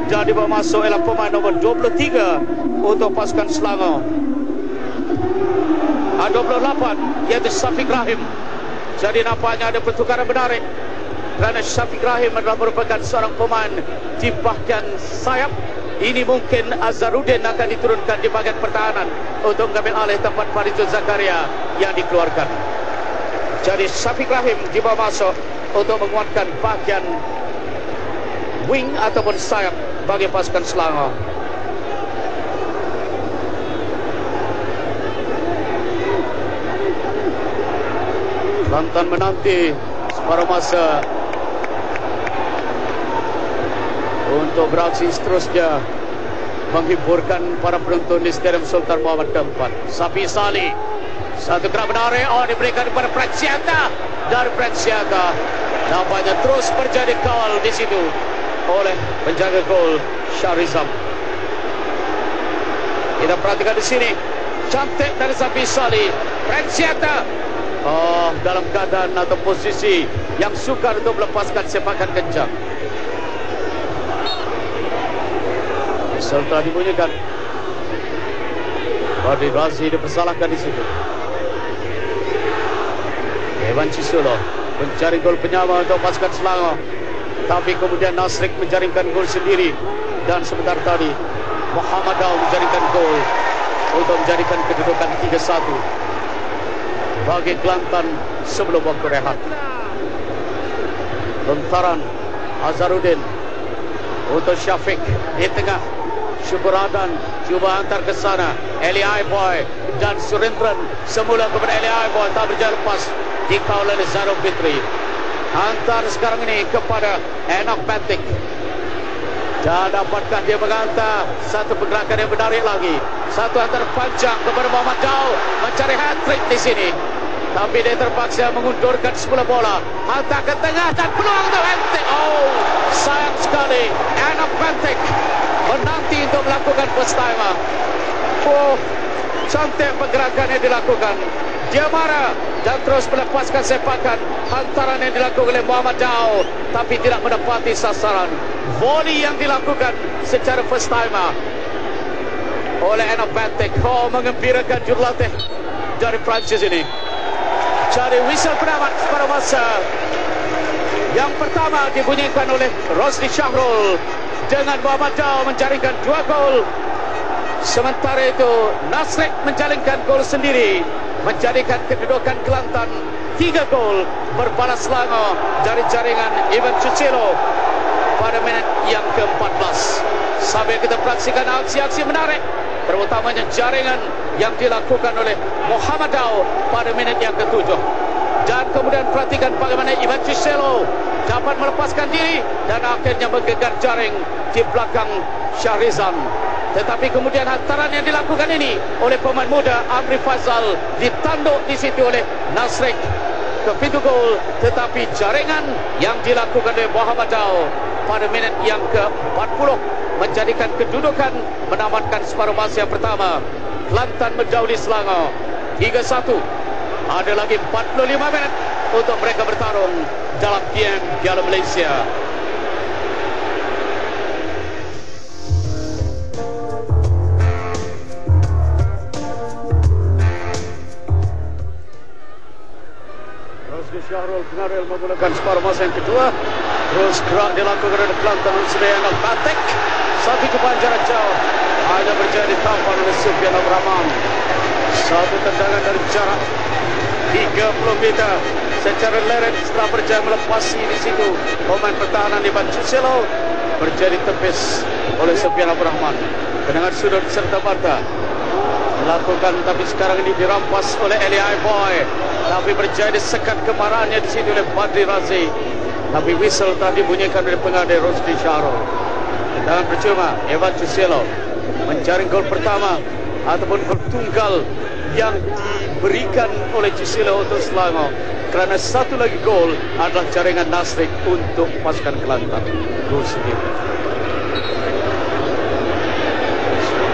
dan dibawa masuk ialah pemain nomor 23 untuk pasukan Selangor. 28 yaitu Syafiq Rahim. Jadi nampaknya ada pertukaran menarik kerana Syafiq Rahim adalah merupakan seorang pemain di bahagian sayap. Ini mungkin Azharuddin akan diturunkan di bahagian pertahanan untuk mengambil alih tempat Farizul Zakaria yang dikeluarkan. Jadi Syafiq Rahim dibawa masuk untuk menguatkan bahagian wing ataupun sayap bagi pasukan Selangor. Kelantan menanti separuh masa untuk beraksi seterusnya menghiburkan para penonton di Stadium Sultan Muhammad keempat. Safi Salih, satu gerak menarik, diberikan kepada Franciata. Dari Franciata nampaknya terus terjadi kawal di situ oleh penjaga gol Syahrizam. Kita perhatikan di sini, cantik dari Safi Salih. Franciata dalam keadaan atau posisi yang sukar untuk melepaskan sepakan kencang. Whistle telah dibunyikan. Fadli Razi dipersalahkan di situ. Evan Cisulo mencari gol penyama untuk pasukan Selangor, tapi kemudian Nasrik menjaringkan gol sendiri. Dan sebentar tadi Muhammad Daud menjaringkan gol untuk menjadikan kedudukan 3-1 bagi Kelantan sebelum waktu rehat. Lontaran Azharuddin untuk Syafiq di tengah. Syukur Adan cuba hantar ke sana. Eli Boy dan Surendran semula kepada Eli Boy, tak berjalan lepas, dikawal oleh Zaro Fitri. Hantar sekarang ini kepada Enoch Bentik. Dan dapatkah dia menghantar satu pergerakan yang menarik lagi. Satu hantar panjang kepada Muhammad Daud mencari hat-trick di sini. Tapi dia terpaksa mengundurkan semula bola. Hantar ke tengah dan peluang untuk Bentik. Sayang sekali. Enoch Bentik menanti untuk melakukan first timer. Cantik pergerakan yang dilakukan. Dia marah dan terus melepaskan sepakan hantaran yang dilakukan oleh Muhammad Daud, tapi tidak menepati sasaran. Volley yang dilakukan secara first timer oleh Enoch Bentik. Mengembirakan jurulatih dari Perancis ini. Jadi whistle penamat pada masa yang pertama dibunyikan oleh Rosli Syahrul dengan Muhammad Daud menjaringkan 2 gol. Sementara itu Nasrik menjaringkan gol sendiri, menjadikan kedudukan Kelantan 3 gol. Berbalas Selangor dari jaringan Ivan Cucelo pada minit yang ke-14. Sambil kita perhatikan aksi-aksi menarik, terutamanya jaringan yang dilakukan oleh Muhammad Daud pada minit yang ke-7. Dan kemudian perhatikan bagaimana Ivan Cucelo dapat melepaskan diri dan akhirnya menggegar jaring di belakang Syahrizam. Tetapi kemudian hantaran yang dilakukan ini oleh pemain muda Amri Fazal ditanduk di situ oleh Nasrik ke pintu gol. Tetapi jaringan yang dilakukan oleh Muhammad Daud pada minit yang ke-40 menjadikan kedudukan menamatkan separuh masa yang pertama. Kelantan mendahului Selangor 3-1. Ada lagi 45 minit untuk mereka bertarung dalam game Piala Malaysia. Rosli Syahrul Pengaril memulakan separuh masa yang kedua. Terus gerak dilakukan oleh Kelantan Sdn Batek. Satu cobaan jarak jauh hanya berjaya ditampar oleh Sufyan Abdul Rahman. Satu tendangan dari jarak 30 meter secara leret setelah berjaya melepasi di situ pemain pertahanan Ivan Cucelo, berjaya ditepis oleh Sufyan Abdul Rahman. Tendangan sudut serta mata Lakukan, tapi sekarang ini dirampas oleh Eli Boy. Tapi berjaya disekat kemarahannya di sini oleh Badri Razi. Tapi whistle tadi bunyikan oleh pengadil Rosdi Syarul. Tendangan percuma. Evan Cuselo mencari gol pertama ataupun gol tunggal yang diberikan oleh Cuselo untuk Selangor. Kerana satu lagi gol adalah jaringan Nasrik untuk pasukan Kelantan. Gol sendiri.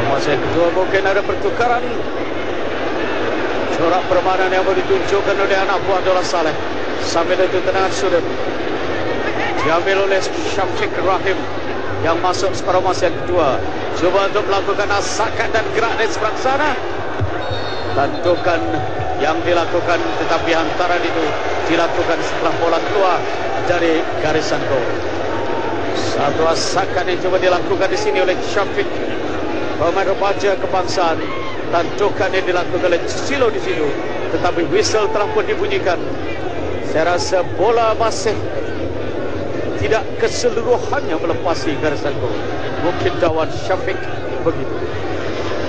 Masa kedua mungkin ada pertukaran. Corak permainan yang boleh ditunjukkan oleh anak buah Abdullah Saleh. Sambil itu tendangan sudut diambil oleh Syafiq Rahim yang masuk separuh masa yang kedua. Cuba untuk melakukan asakan dan gerak dari seberang sana. Tantukan yang dilakukan, tetapi hantaran itu dilakukan setelah bola keluar dari garisan gol. Satu asakan yang coba dilakukan di sini oleh Syafiq, pemain remaja kebangsaan. Tantukan yang dilakukan oleh Silo di situ, tetapi whistle telah pun dibunyikan. Saya rasa bola masih tidak keseluruhannya melepasi garisan gol. Mungkin dawan Syafiq begitu.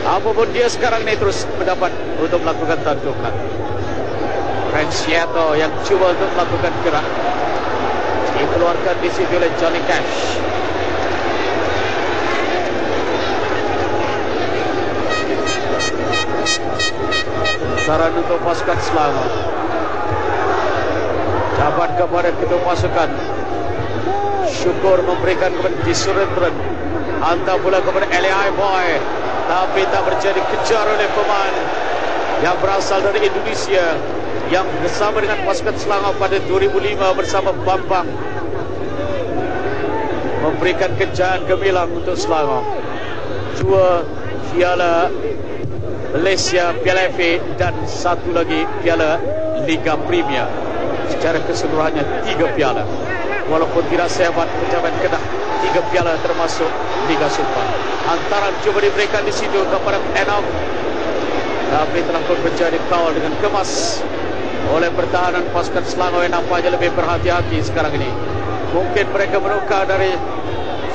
Apapun dia sekarang ini terus mendapat untuk melakukan tantukan. Franciato yang cuba untuk melakukan gerak, dikeluarkan di situ oleh Johnny Cash. Saran untuk pasukan Selangor. Dapat kepada ketua pasukan. Syukur memberikan kepada Disurendran. Hantar pula kepada Eli Boy. Tapi tak berjaya dikejar oleh pemain yang berasal dari Indonesia, yang bersama dengan pasukan Selangor pada 2005 bersama Bambang. Memberikan kejayaan gemilang untuk Selangor. 2 piala Malaysia, Piala FA, dan satu lagi Piala Liga Premier. Secara keseluruhannya 3 piala. Walaupun tidak sehebat pencapaian Kedah, 3 piala termasuk Liga Super. Hantaran cuba diberikan di situ kepada Enoch, tapi telah pun berjaya dikawal dengan kemas oleh pertahanan pasukan Selangor yang nampaknya lebih berhati-hati sekarang ini. Mungkin mereka menukar dari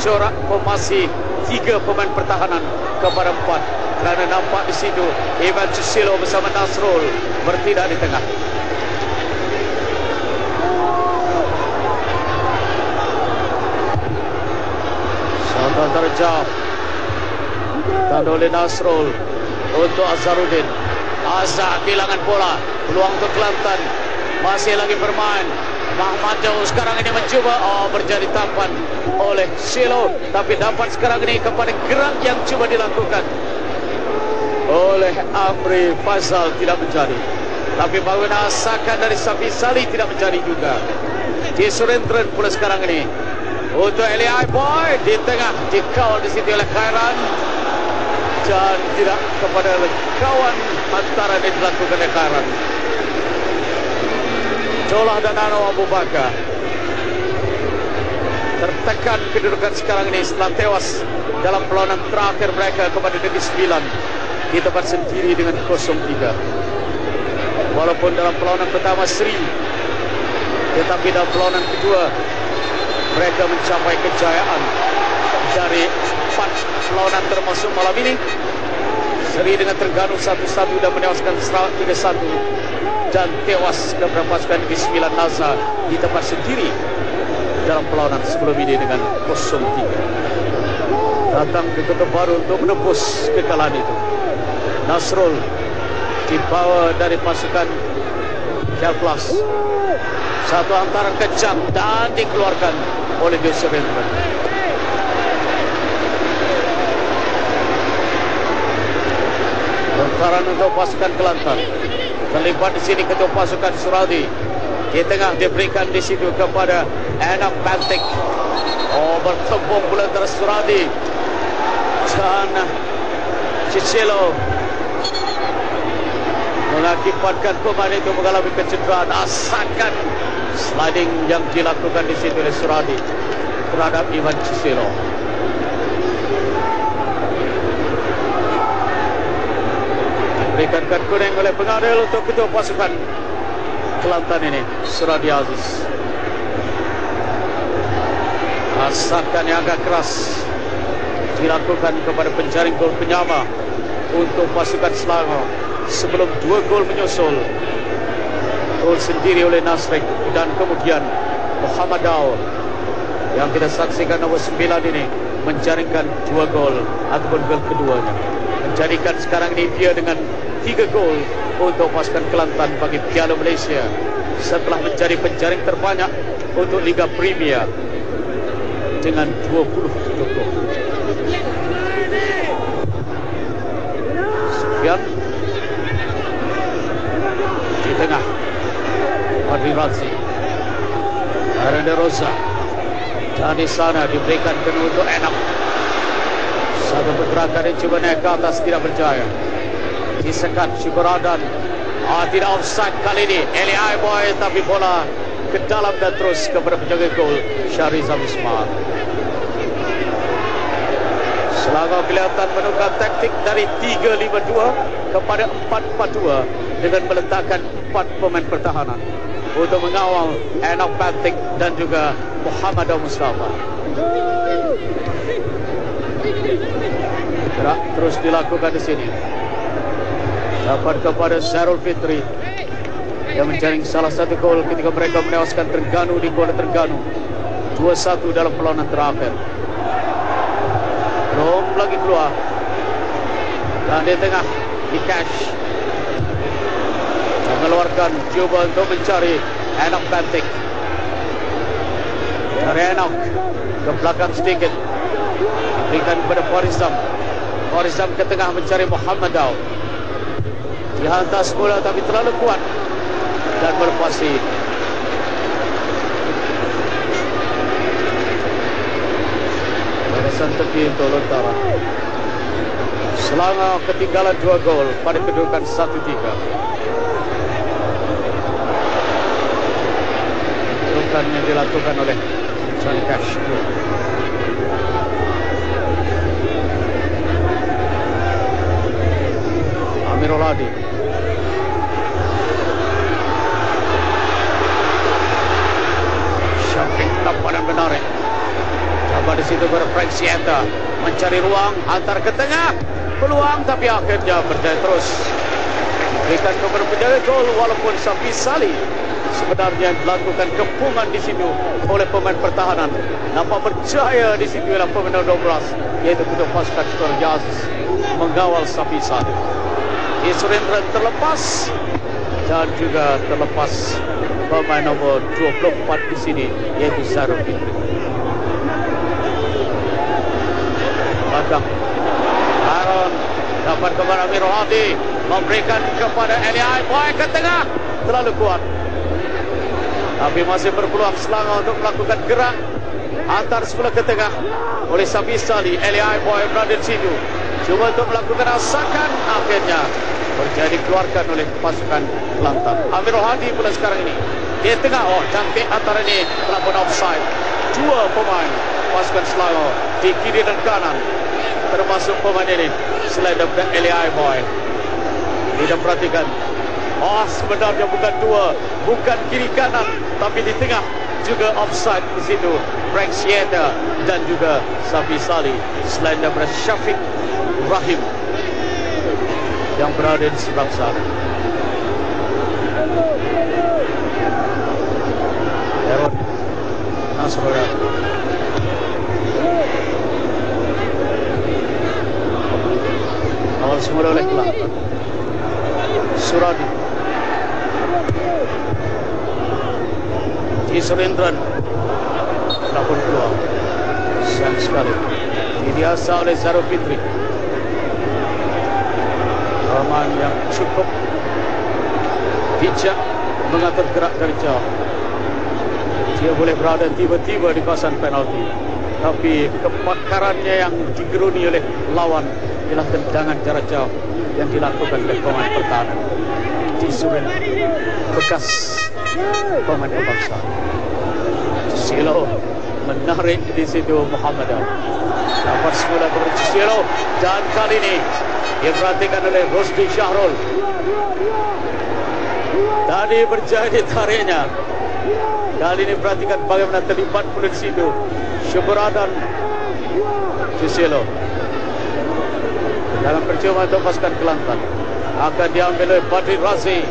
corak formasi 3 pemain pertahanan kepada 4. Kerana nampak di situ Evan Cusilo bersama Nasrul bertindak di tengah. Santan terjauh dan oleh Nasrul untuk Azharuddin. Azhar kehilangan bola. Peluang untuk Kelantan. Masih lagi bermain. Muhammad Jauh sekarang ini mencuba. Berjadi tampan oleh Silo. Tapi dapat sekarang ini kepada gerak yang cuba dilakukan oleh Amri Fazal, tidak menjadi. Tapi bangunan asakan dari Safi Sali tidak menjadi juga. Disurendran pula sekarang ini untuk Eli Boy di tengah, dikawal di situ oleh Khairan dan tidak kepada kawan antara yang dilakukan oleh Khairan. Jolah dan Anwar Abu Bakar tertekan kedudukan sekarang ini setelah tewas dalam perlawanan terakhir mereka kepada Negeri Sembilan di tempat sendiri dengan 0-3. Walaupun dalam perlawanan pertama seri, tetapi dalam perlawanan kedua mereka mencapai kejayaan. Dari 4 perlawanan termasuk malam ini, seri dengan Terengganu 1-1 dan menewaskan Sarawak 3-1, dan tewas kepada pasukan Negeri Sembilan Nazar di tempat sendiri dalam perlawanan sebelum ini dengan 0-3. Datang ke Kota Baru untuk menembus kekalahan itu. Nasrul dibawa dari pasukan Jalplas. Satu hantaran kejam dan dikeluarkan oleh Disurendran. Hantaran untuk pasukan Kelantan. Terlibat di sini ketua pasukan Suradi. Di tengah diberikan di situ kepada Enak Bantik. Bertembung pula antara Suradi dan Cicelo, mengakibatkan pemain itu mengalami kecederaan. Asakan sliding yang dilakukan di situ oleh Suradi terhadap Ivan Cicelo. Diberikan kad kuning oleh pengadil untuk ketua pasukan Kelantan ini, Suradi Aziz. Asakan yang agak keras dilakukan kepada penjaring gol penyama untuk pasukan Selangor sebelum 2 gol menyusul. Gol sendiri oleh Nasrik dan kemudian Muhammad Daud yang kita saksikan nomor 9 ini menjaringkan 2 gol ataupun gol keduanya, menjadikan sekarang ini dia dengan 3 gol untuk pasukan Kelantan bagi Piala Malaysia setelah menjadi penjaring terbanyak untuk Liga Premier dengan 27 gol. Sekian di tengah Fadli Razi, Aranda Rosa, dan di sana diberikan kena untuk Enak. Satu pergerakan yang cuba naik ke atas tidak berjaya. Disekat Syukuradan. Tidak offside kali ini. Eli Aiboy, tapi bola ke dalam dan terus kepada penjaga gol Syahrizal Usman. Selangor kelihatan menukar taktik dari 3-5-2 kepada 4-4-2 dengan meletakkan 4 pemain pertahanan untuk mengawal Enak Patik dan juga Muhammad Mustafa. Gerak terus dilakukan di sini. Dapat kepada Zarul Fitri yang menjaring salah satu gol ketika mereka menewaskan Terengganu di Kuala Terengganu 2-1 dalam perlawanan terakhir. Belum lagi keluar. Dan di tengah di cash mengeluarkan cuba untuk mencari Enak Patik. Dari Enak ke belakang sedikit, berikan kepada Farizam. Farizam ke tengah mencari Muhammad Daud. Dihantar bola tapi terlalu kuat dan melepasi. Barisan tepi untuk Lontara. Selangor ketinggalan 2 gol pada kedudukan 1-3. Kedudukan yang dilakukan oleh John Cash. Amirul Hadi. Syafiq tanpa dan menarik. Coba di situ Frank Sienta mencari ruang antar ke tengah. Peluang tapi akhirnya berjaya terus. Berikan kepada penjaga gol walaupun Safi Sali sebenarnya melakukan kepungan di situ oleh pemain pertahanan. Nampak berjaya di situ ialah pemain 12 yaitu untuk pasukan Suryaz mengawal Safi Sali. Surendran terlepas dan juga terlepas pemain nomor 24 di sini yaitu Zarul Fitri. Belakang Aaron dapat kepada Amirul Hadi, memberikan kepada Eli Aiboy ke tengah, terlalu kuat. Tapi masih berpeluang Selangor untuk melakukan gerak antar sebelah ke tengah oleh Safi Sali. Eli Aiboy berada di situ, cuba untuk melakukan asakan, akhirnya berjaya dikeluarkan oleh pasukan Kelantan. Amirul Hadi pula sekarang ini di tengah. Oh, cantik antara ini melakukan offside. 2 pemain pasukan Selangor di kiri dan kanan, termasuk pemain ini selain daripada Eli Aiboy. Tidak perhatikan. Oh, sebenarnya bukan 2, bukan kiri kanan, tapi di tengah juga offside di situ. Frank Sieta dan juga Safi Sali selain daripada Syafiq Rahim yang berada di sebelah sana. Aaron Nasrullah. Awal semula oleh Kelantan. Suradi. Surendran pun keluar. Sayang sekali. Dibiasa oleh Zarul Fitri. Rahman yang cukup bijak mengatur gerak dari jauh. Dia boleh berada tiba-tiba di kawasan penalti, tapi kepakarannya yang digeruni oleh lawan ialah tendangan jarak jauh yang dilakukan oleh pemain pertahanan. Disurin bekas pemain kebangsaan. Silo menarik di situ Muhammad. Dapat semula kepada Silo dan kali ini diperhatikan oleh Rusdi Syahrul. Tadi berjaya ditariknya. Kali ini perhatikan bagaimana terlibat pula di situ Syukuradan Susilo. dalam percuma untuk pasukan Kelantan. Akan diambil oleh Badri Razi.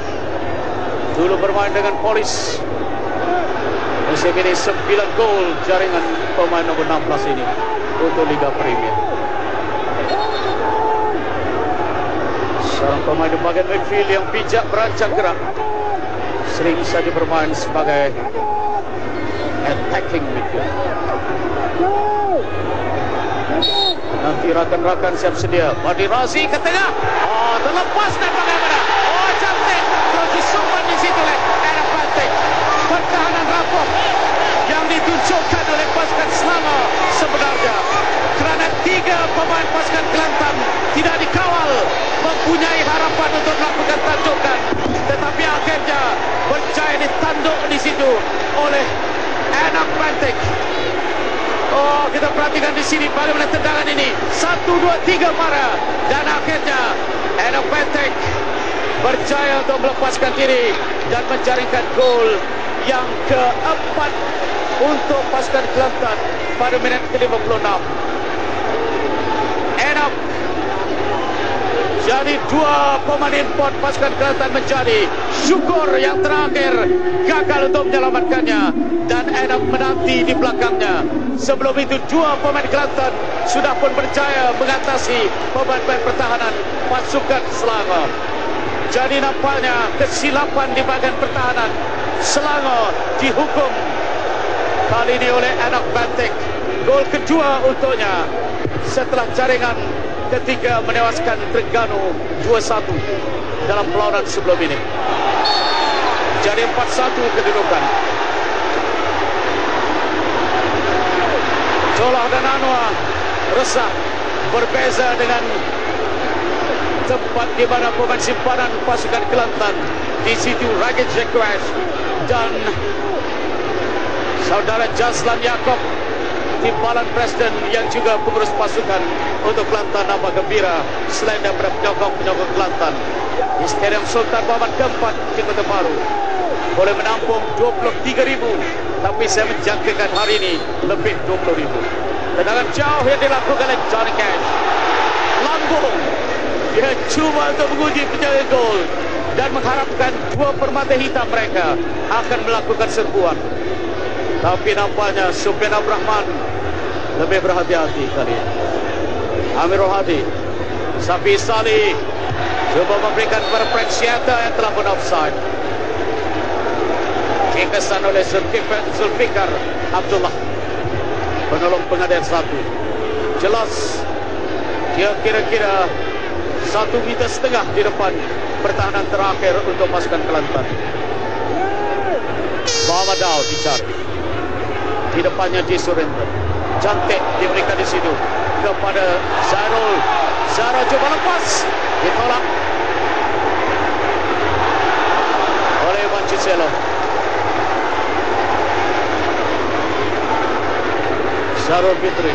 Dulu bermain dengan Polis. Musim ini 9 gol jaringan pemain nomor 16 ini untuk Liga Premier. Seorang pemain di bagian midfield yang bijak berancang gerak. Sering saja bermain sebagai attacking midfield. Nanti rakan-rakan siap sedia. Badri Razi ke tengah. Oh, terlepas dan bagaimana? Oh, cantik. Terus disumpan di situ oleh Adam Pantek. Pertahanan rapuh yang ditunjukkan oleh pasukan Selangor sebenarnya. Kerana 3 pemain pasukan Kelantan tidak dikawal, mempunyai harapan untuk melakukan tandukan. Tetapi akhirnya berjaya ditanduk di situ oleh Adam Pantek. Oh, kita perhatikan di sini bagaimana tendangan ini. 1, 2, 3 marah. Dan akhirnya Adam Pantek berjaya untuk melepaskan diri dan menjaringkan gol yang keempat untuk pasukan Kelantan pada minit ke-56. Adam jadi 2 pemain import pasukan Kelantan menjadi. Syukur yang terakhir gagal untuk menyelamatkannya dan Adam menanti di belakangnya. Sebelum itu 2 pemain Kelantan sudah pun berjaya mengatasi pemain-pemain pertahanan pasukan Selangor. Jadi nampaknya kesilapan di bahagian pertahanan Selangor dihukum kali ini oleh Adam Pantek. Gol kedua untuknya setelah jaringan ketiga menewaskan Terengganu 2-1 dalam perlawanan sebelum ini. Jadi 4-1 kedudukan. Jolah dan Anwar resah, berbeza dengan tempat di mana pemain simpanan pasukan Kelantan. Di situ Ragil Jekwash dan saudara Jaslan Yaakob, timbalan presiden yang juga pengurus pasukan untuk Kelantan, nampak gembira selain daripada penyokong-penyokong Kelantan. Di Stadium Sultan Muhammad keempat di Kota Baru boleh menampung 23,000, tapi saya menjangkakan hari ini lebih 20,000. Tendangan jauh yang dilakukan oleh Johnny Cash. Lambung, dia cuma untuk menguji penjaga gol dan mengharapkan 2 permata hitam mereka akan melakukan serbuan. Tapi nampaknya Sufyan Abdul Rahman lebih berhati-hati kali ini. Amirul Hadi, Safi Salih cuba memberikan kepada Frank Siata yang telah pun offside. Kekesan oleh Zulfikar Abdullah, penolong pengadil 1. Jelas dia kira-kira 1,5 meter di depan pertahanan terakhir untuk pasukan Kelantan. Muhammad Daud dicari. Di depannya J. Surendra. Cantik diberikan di situ kepada Zarul. Zara coba lepas, ditolak oleh Mancicelo. Zarul Fitri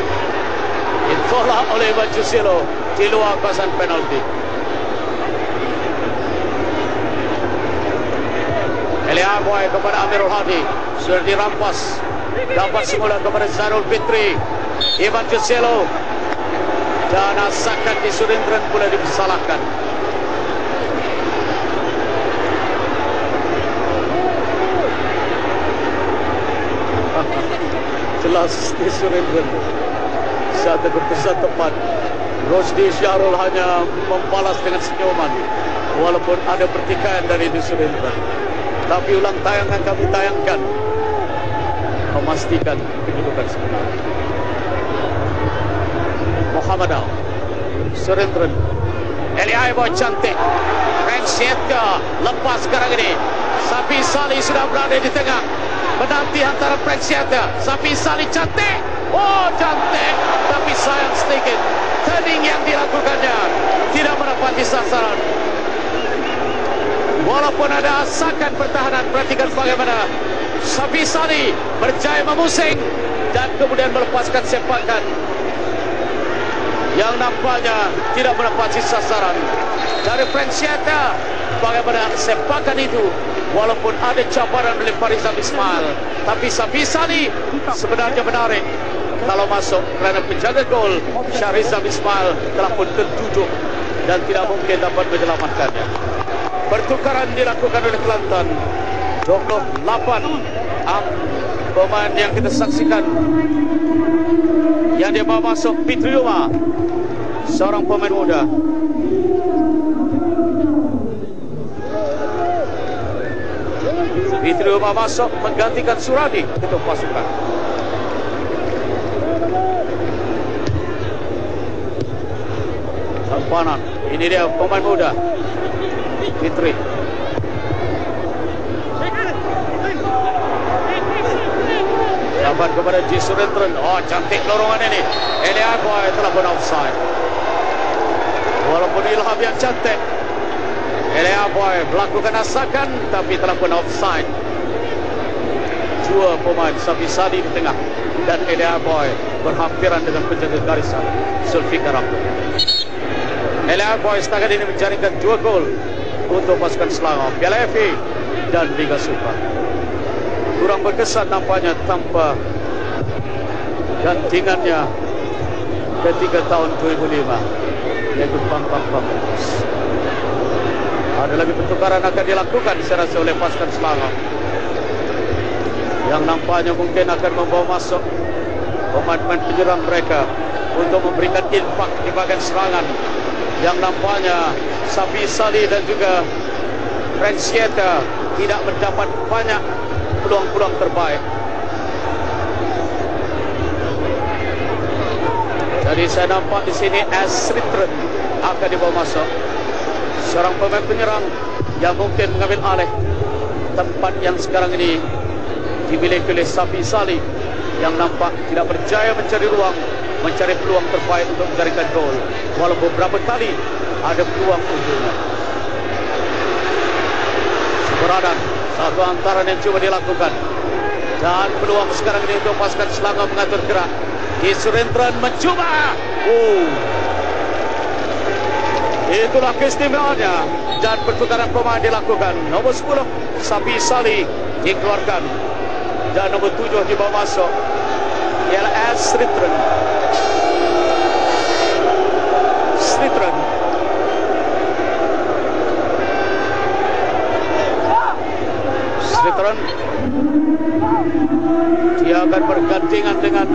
ditolak oleh Mancicelo di luar kawasan penalti. Elia Boy kepada Amirul Hadi, sudah dirampas. Dapat semula kepada Zarul Fitri. Ivan Juselo dan Asakan di Surendran pula disalahkan. Jelas di Surendran satu keputusan tepat. Rosdi Syarul hanya membalas dengan senyuman walaupun ada pertikaian dari di Surendran. Tapi ulang tayangan kami tayangkan memastikan kedudukan sebenarnya. Muhammad Al Surendran, Eli Aibo cantik, Frank Sieta lepas sekarang ini. Safi Salih sudah berada di tengah menanti antara Frank Sieta. Safi Salih cantik, oh cantik, tapi sayang sedikit turning yang dilakukannya tidak menepati sasaran. Walaupun ada asakan pertahanan, perhatikan bagaimana Safi Salih berjaya memusing dan kemudian melepaskan sepakan yang nampaknya tidak menepati sasaran dari Frank Sieta. Bagaimana sepakan itu walaupun ada cabaran oleh Farizal Ismail, tapi Safi Salih sebenarnya menarik kalau masuk kerana penjaga gol Syarizam Ismail telah pun tertutup dan tidak mungkin dapat menyelamatkannya. Pertukaran dilakukan oleh Kelantan. 28 pemain yang kita saksikan yang dia bawa masuk. Fitri Umar, seorang pemain muda. Fitri Umar masuk menggantikan Suradi ketua pasukan. Tampanan, ini dia pemain muda Fitri. Dapat kepada J. Surendran. Oh, cantik dorongan ini. Elia Boy telah pun offside. Walaupun ilham yang cantik, Elia Boy melakukan asakan tapi telah pun offside. Dua pemain Safi Sadi di tengah dan Elia Boy berhampiran dengan penjaga garisan Zulfikar Abdul. Elia Boy setakat ini menjaringkan 2 gol untuk pasukan Selangor, Piala FA dan Liga Super. Kurang berkesan nampaknya tanpa gantingannya ketika tahun 2005 yaitu Bambang. Ada lagi pertukaran akan dilakukan saya rasa oleh pasukan Selangor yang nampaknya mungkin akan membawa masuk pemain-pemain penyerang mereka untuk memberikan impak di bahagian serangan yang nampaknya Safi Sali dan juga Francietta tidak mendapat banyak peluang-peluang terbaik. Jadi saya nampak di sini Asritren akan dibawa masuk, seorang pemain penyerang yang mungkin mengambil alih tempat yang sekarang ini dimiliki oleh Safi Sali yang nampak tidak berjaya mencari ruang, mencari peluang terbaik untuk menjaringkan gol. Walaupun beberapa kali ada peluang untuknya. Seberadan satu antaran yang cuba dilakukan dan peluang sekarang ini untuk pasukan Selangor mengatur gerak. J. Surendran mencuba. Itulah keistimewaannya dan pertukaran pemain dilakukan. Nomor 10 Safi Sali dikeluarkan dan nomor 7 dibawa masuk ialah Asritren. Sritren dia akan bergantian dengan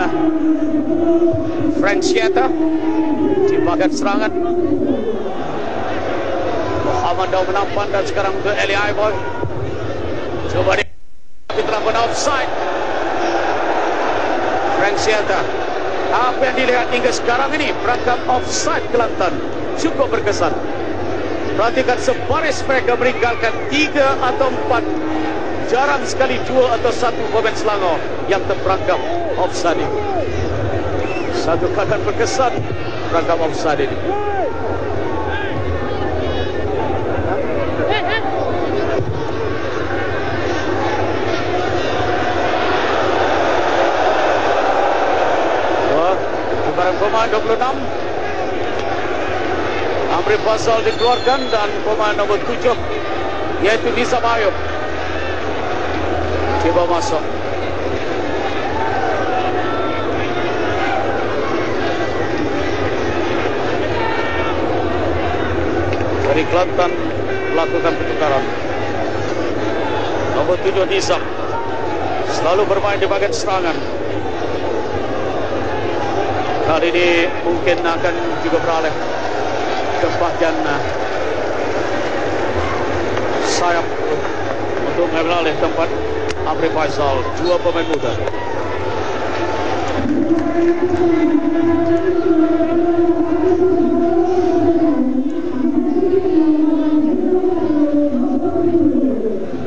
Francietta di bahagian serangan. Muhammad Daud menampan dan sekarang untuk Eli Boy. Coba dia tapi telah pun offside. Francietta, apa yang dilihat hingga sekarang ini perangkap offside Kelantan cukup berkesan. Perhatikan sebaris mereka meninggalkan 3 atau 4, jarang sekali 2 atau 1 pemain Selangor yang terperangkap offside ini. Satu keadaan berkesan perangkap offside ini. Tukaran pemain 26 Amri Fazal dikeluarkan dan pemain nomor 7 yaitu Nizam Ayub coba masuk. Dari Kelantan melakukan pertukaran. Nomor 7 Nizam selalu bermain di bahagian serangan. Kali ini mungkin akan juga beralih ke bahagian sayap untuk mengambil alih tempat Amri Faisal, 2 pemain muda.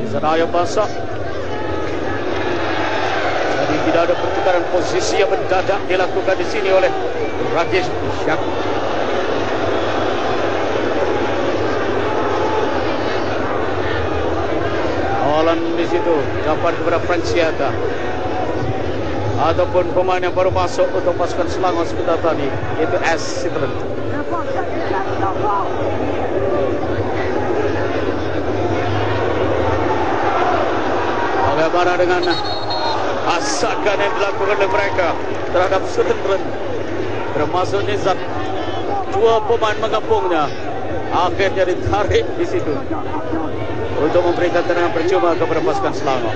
Di sana Ayub Basah. Jadi tidak ada pertukaran posisi yang mendadak dilakukan di sini oleh Rajesh Syak. Awalan di situ dapat kepada Francietta ataupun pemain yang baru masuk untuk pasukan Selangor sebentar tadi yaitu Asritren. Bagaimana dengan Asakan yang dilakukan oleh mereka terhadap Sutren, termasuk Nizat. Dua pemain menggabungnya, akhirnya ditarik di situ untuk memberikan tendangan percuma kepada pasukan Selangor.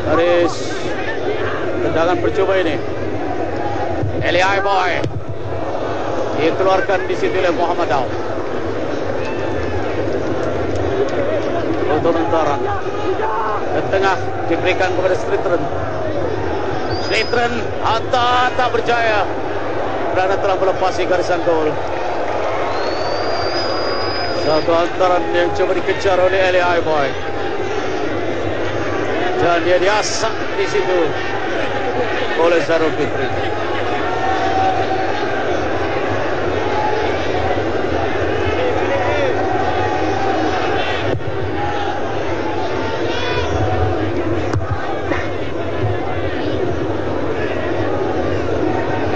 Dari tendangan percuma ini, Eli Aiboy dikeluarkan di situ oleh Muhammad Daud. Untuk Nantaran ke tengah diberikan kepada Sritren. Sritren hantar tak berjaya kerana telah melepasi garisan gol. Satu hantaran yang coba dikejar oleh Eli Aiboy dan dia diasak di situ oleh Zarul Fitri.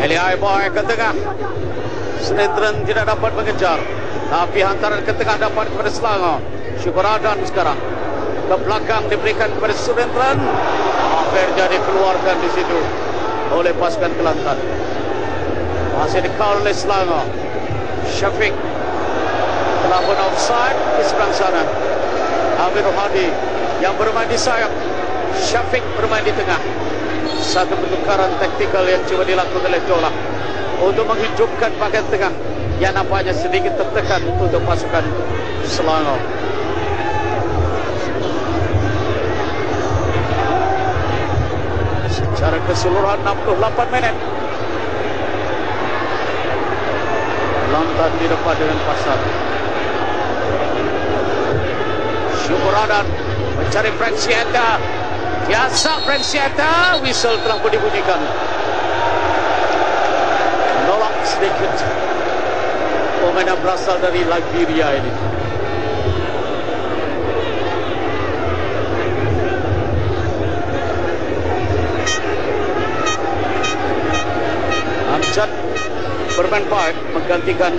Eli Aiboy ke tengah. Sritren tidak dapat mengejar, tapi hantaran ke tengah dapat kepada Selangor. Syukuradan sekarang ke belakang diberikan kepada Sritren. Akhirnya dikeluarkan di situ oleh pasukan Kelantan. Masih dikawal oleh Selangor. Syafiq telah pun offside di seberang sana. Amirul Hadi yang bermain di sayap, Syafiq bermain di tengah. Satu pertukaran taktikal yang coba dilakukan oleh Dola untuk menghidupkan bahagian tengah yang nampaknya sedikit tertekan untuk pasukan Selangor. Secara keseluruhan 68 minit Kelantan di depan dengan pasar. Syukuradan mencari Franciata. Biasa Franciata, whistle telah pun dibunyikan. Menolak sedikit pemain yang berasal dari Liberia ini. Amjad bermain baik menggantikan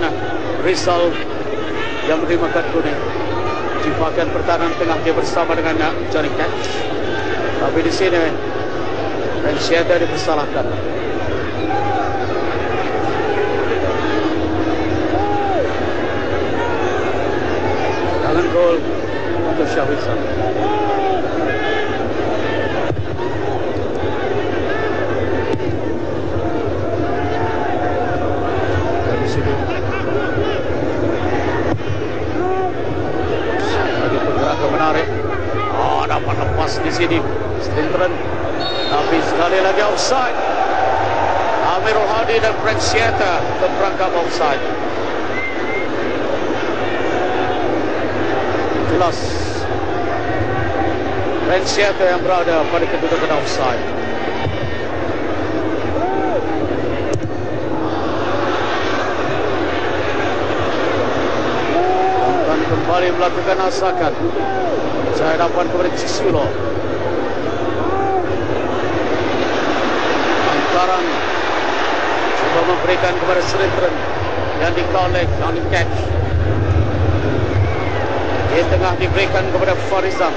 Rizal yang menerima kartu kuning. Di bahagian pertahanan tengah dia bersama dengan Johnny Cash. Tapi di sini Franciata dipersalahkan. Tangan gol untuk Syahrizal. Dari sini lagi pergerakan menarik. Dapat lepas di sini Sritren, tapi sekali lagi offside. Amirul Hadi dan Franciata terperangkap offside. Jelas Franciata yang berada pada kedudukan offside. Dan kembali melakukan asakan. Saya dapat kepada Cisulo. Antaran coba memberikan kepada Sritren yang dikawal oleh Johnny Cash. Di tengah diberikan kepada Farizam.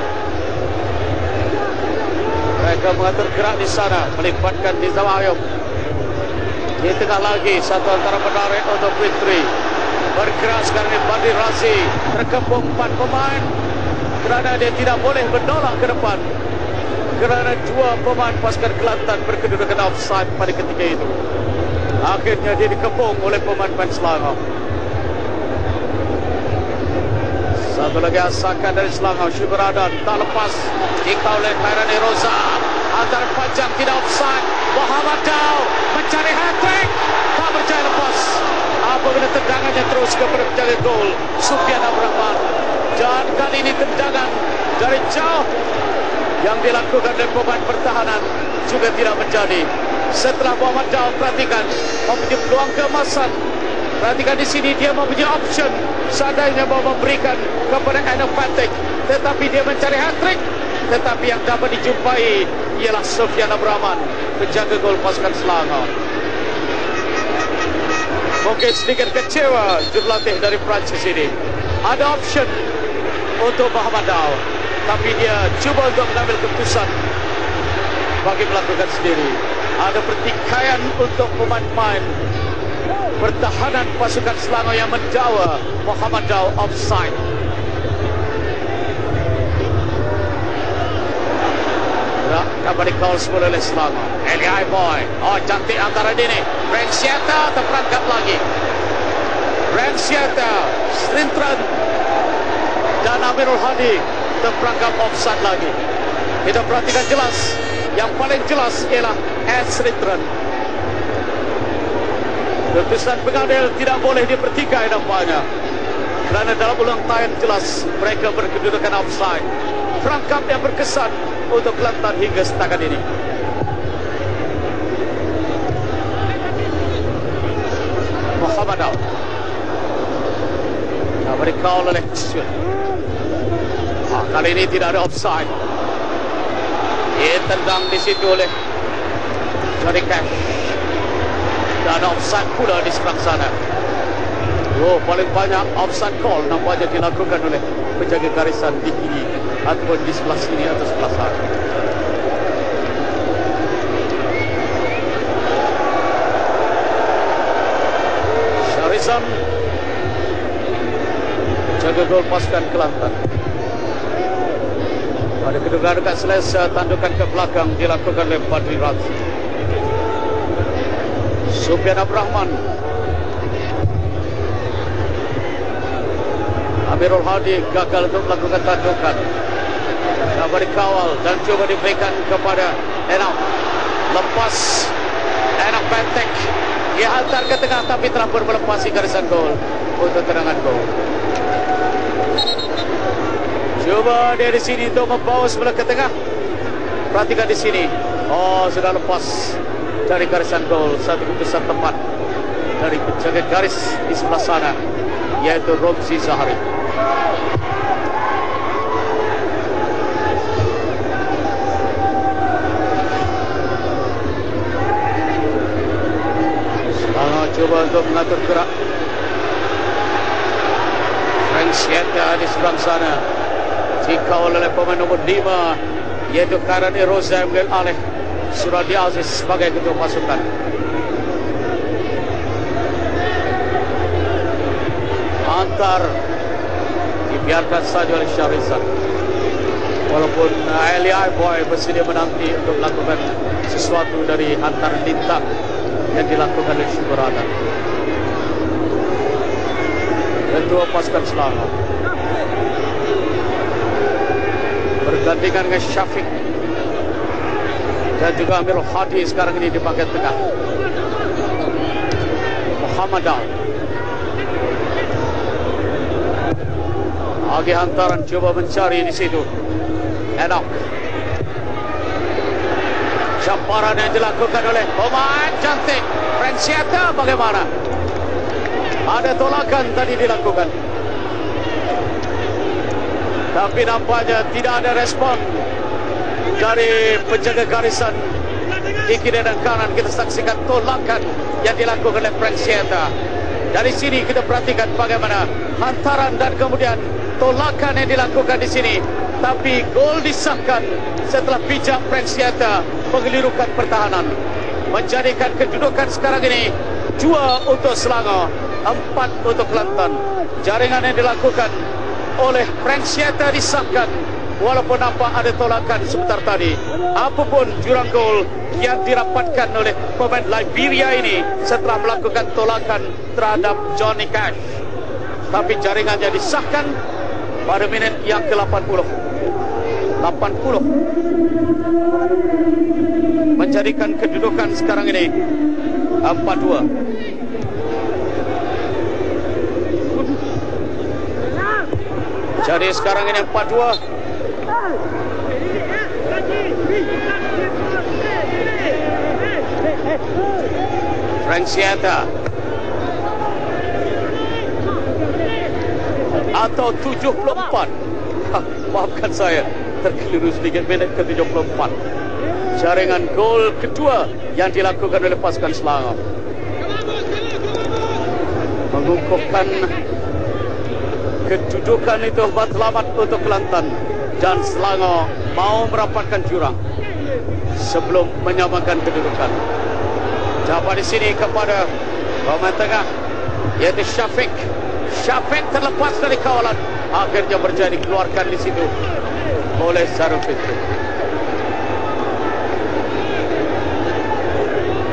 Mereka mengatur gerak di sana, melibatkan Nizam Ayub. Di tengah lagi satu antara menarik untuk Fitri. Bergerak sekarang di Badri Razi. Terkepung 4 pemain kerana dia tidak boleh menolak ke depan kerana dua pemain pasukan Kelantan berkedudukan offside pada ketika itu. Akhirnya dia dikepung oleh pemain Selangor. Satu lagi asakan dari Selangor. Syukuradan tak lepas, dikawal oleh Khairani Roza. Antara panjang tidak offside. Muhammad Daud mencari hat-trick, tak berjaya lepas. Apabila tendangannya terus kepada penjaga gol Sufyan Abrahman. Dan kali ini tendangan dari jauh yang dilakukan oleh pemain pertahanan juga tidak menjadi. Setelah Muhammad Daud, perhatikan, mempunyai peluang keemasan. Perhatikan di sini dia mempunyai option seandainya mau memberikan kepada Enopatic, tetapi dia mencari hat-trick. Tetapi yang dapat dijumpai ialah Sufyan Abrahman, penjaga gol pasukan Selangor. Mungkin sedikit kecewa jurulatih dari Perancis ini. Ada option untuk Muhammad Dao, tapi dia cuba untuk mengambil keputusan bagi melakukan sendiri. Ada pertikaian untuk pemain-pemain pertahanan pasukan Selangor yang mendakwa Muhammad Dao offside. Kembali kawal semula oleh Selangor. Eli Boy. Oh, cantik antara dini. Rensieta terperangkap lagi. Rensieta, Strintran dan Amirul Hadi terperangkap offside lagi. Kita perhatikan jelas. Yang paling jelas ialah Strintran. Keputusan pengadil tidak boleh dipertikai nampaknya, kerana dalam ulang tayan jelas mereka berkedudukan offside. Perangkap yang berkesan untuk Kelantan hingga setakat ini. Muhammad Dao berkawal oleh Sun. Kali ini tidak ada offside. Ia tendang di situ oleh Johnny Cash. Dan offside pula di seberang sana. Oh, paling banyak offside call nampaknya dilakukan oleh penjaga garisan di kiri ataupun di sebelah sini atau sebelah sana. Syahrizan jaga gol pasukan Kelantan. Pada kedudukan dekat selesa, tandukan ke belakang dilakukan oleh Badri Razi. Sufian Abrahman, Amirul Hadi gagal untuk melakukan tandukan. Coba dikawal dan coba diberikan kepada Enam. Lepas Enam Bentek, dia hantar ke tengah tapi telah melepasi garisan gol untuk tendangan gol. Cuba dia di sini untuk membawa sebelah ke tengah. Perhatikan di sini. Oh, sudah lepas dari garisan gol. Satu keputusan tepat dari penjaga garis di sebelah sana, yaitu Romzi Zahari. Selangor coba untuk mengatur gerak. Rensieta di sebelah sana dikawal oleh pemain nombor 5, yaitu Karani Roza yang mengambil alih Suradi Aziz sebagai ketua pasukan. Antar dibiarkan saja oleh Syahrizan. Walaupun Eli Boy bersedia menanti untuk melakukan sesuatu dari antar lintang yang dilakukan oleh Syukurana, ketua pasukan Selangor. Bergantikan dengan Syafiq dan juga Amirul Hadi sekarang ini di bagian tengah. Muhammad Dao. Agi hantaran coba mencari di situ. Enak. Camparan yang dilakukan oleh pemain cantik Rensieta, bagaimana? Ada tolakan tadi dilakukan, tapi nampaknya tidak ada respon dari penjaga garisan di kiri dan kanan. Kita saksikan tolakan yang dilakukan oleh Rensieta. Dari sini kita perhatikan bagaimana hantaran dan kemudian tolakan yang dilakukan di sini. Tapi gol disahkan setelah bijak Rensieta mengelirukan pertahanan, menjadikan kedudukan sekarang ini 2 untuk Selangor, 4 untuk Kelantan. Jaringan yang dilakukan oleh Rensieta disahkan walaupun nampak ada tolakan sebentar tadi. Apapun jurang gol yang dirapatkan oleh pemain Liberia ini setelah melakukan tolakan terhadap Johnny Cash, tapi jaringannya disahkan pada minit yang ke-80. 80 menjadikan kedudukan sekarang ini 4-2. Jadi sekarang ini 4-2. Rensieta atau 74. Maafkan saya, terkeliru sedikit, minit ke-74. Jaringan gol kedua yang dilakukan oleh pasukan Selangor mengukuhkan Kedudukan itu matlamat untuk Kelantan dan Selangor mau merapatkan jurang sebelum menyamakan kedudukan. Dapat di sini kepada pemain tengah yaitu Syafiq. Syafiq terlepas dari kawalan, akhirnya berjaya dikeluarkan di situ oleh Zarul Fitri.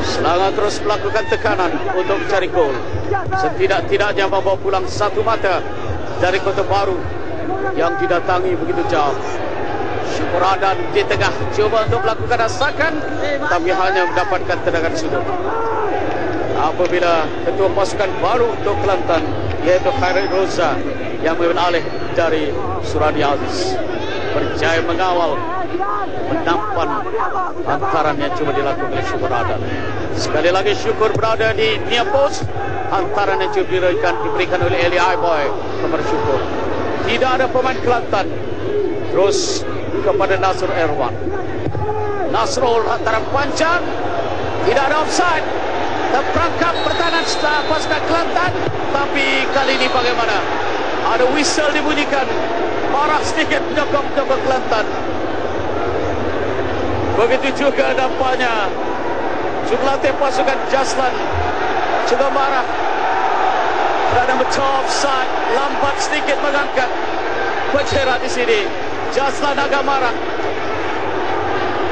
Selangor terus melakukan tekanan untuk mencari gol. Setidak-tidaknya membawa pulang satu mata dari Kota Baru yang didatangi begitu jauh. Syukur Adan di tengah cuba untuk melakukan asakan, tapi hanya mendapatkan tendangan sudut. Apabila ketua pasukan baru untuk Kelantan yaitu Khairul Roza yang mengambil alih dari Suradi Aziz berjaya mengawal menampan hantaran yang cuba dilakukan oleh Syukur Adan. Sekali lagi Syukur berada di near post, hantaran yang cuba diberikan oleh Eli Aiboy kepada Syukur. Tidak ada pemain Kelantan. Terus kepada Nasrul Erwan. Nasrul hantaran panjang, tidak ada offside. Terperangkap pertahanan pasukan Kelantan, tapi kali ini bagaimana? Ada whistle dibunyikan. Marah sedikit penyokong Kelantan. Begitu juga nampaknya jurulatih pasukan Jaslan juga marah kerana betul offside. Lambat sedikit mengangkat bendera di sini. Jaslan agak marah.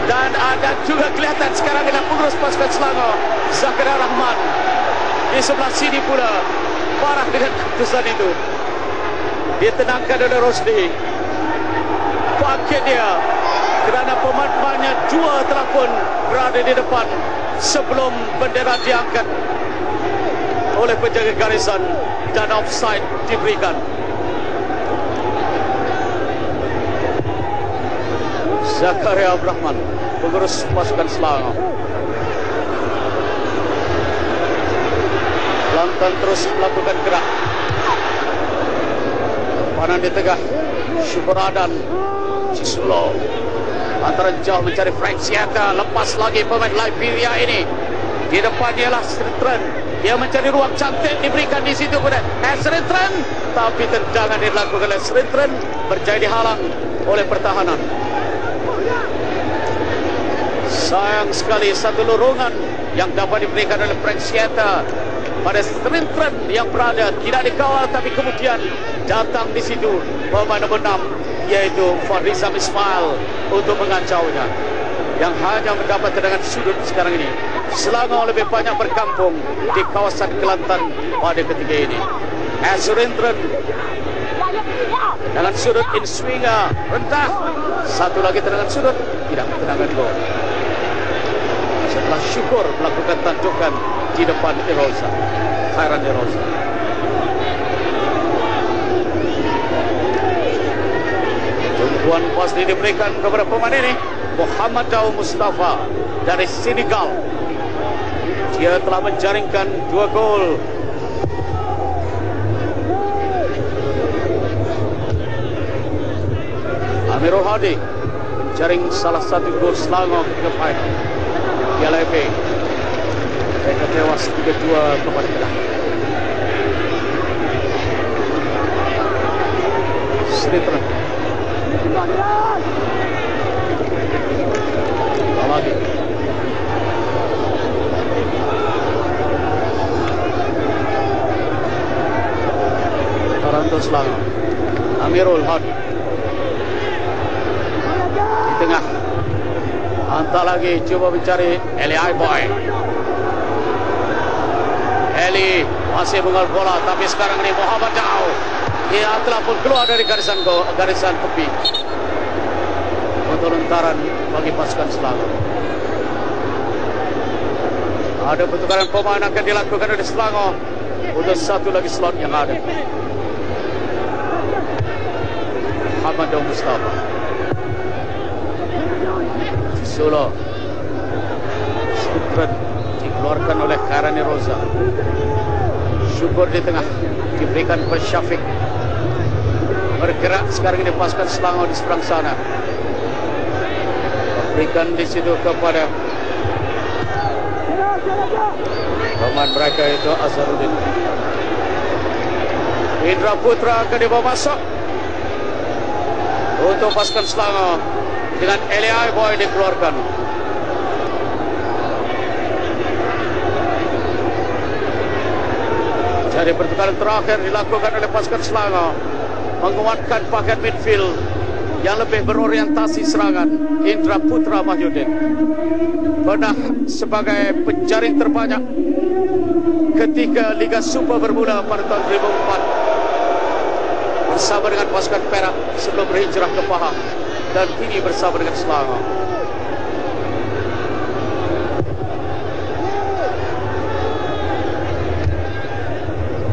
Dan ada juga kelihatan sekarang dengan pengurus pasukan Selangor Zakaria Rahman di sebelah sini pula marah dengan keputusan itu. Ditenangkan oleh Rosdi. Paket dia kerana pemain-pemainnya dua telah pun berada di depan sebelum bendera diangkat oleh penjaga garisan dan offside diberikan. Zakaria Rahman, pengurus pasukan Selangor. Kelantan terus melakukan gerak. Panan di tengah Syukur Adan, Cisulo antara jauh mencari Frank Siaka. Lepas lagi pemain Liberia ini. Di depan ialah Sritren. Dia mencari ruang cantik, diberikan di situ kepada Sritren, tapi tendangan dilakukan oleh Sritren berjaya dihalang oleh pertahanan. Sayang sekali satu lorongan yang dapat diberikan oleh Frank Siaka pada Sritren yang berada tidak dikawal, tapi kemudian datang di situ pemain nombor 6 yaitu Fadrizam Ismail untuk mengacaunya, yang hanya mendapat tendangan sudut sekarang ini. Selangor lebih banyak berkampung di kawasan Kelantan pada ketika ini. Sritren dengan sudut in swinger rendah, satu lagi tendangan sudut, tidak tendangan gol. Setelah Syukur melakukan tandukan di depan Erosa, Khairan Erosa. Tumpuan pasti diberikan kepada pemain ini, Muhammad Daud Mustafa dari Senegal. Dia telah menjaringkan 2 gol. Amirul Hadi menjaring salah satu gol Selangor ketika final Piala FA. Mereka tewas 3-2 kepada Kedah. Sritren lagi Taranto Selangor. Amirul Hadi di tengah, hantar lagi, cuba mencari Eli Aiboy. Eli masih mengal bola, tapi sekarang ini Muhammad Daud, dia telah pun keluar dari garisan tepi untuk lentaran bagi pasukan Selangor. Ada pertukaran pemain akan dilakukan oleh Selangor untuk satu lagi slot yang ada. Muhammad Daud Mustafa, Solo, Sritren dikeluarkan oleh Khairani Roza. Syukur di tengah diberikan kepada Syafiq. Bergerak sekarang ini pasukan Selangor di seberang sana. Berikan di situ kepada pemain mereka itu Azharuddin. Indra Putra akan dibawa masuk untuk pasukan Selangor dengan Eli Boy dikeluarkan. Jadi pertukaran terakhir dilakukan oleh pasukan Selangor menguatkan paket midfield yang lebih berorientasi serangan. Indra Putra Mahyudin pernah sebagai penjaring terbanyak ketika Liga Super bermula pada tahun 2004 bersama dengan pasukan Perak sebelum berhijrah ke Pahang dan kini bersama dengan Selangor.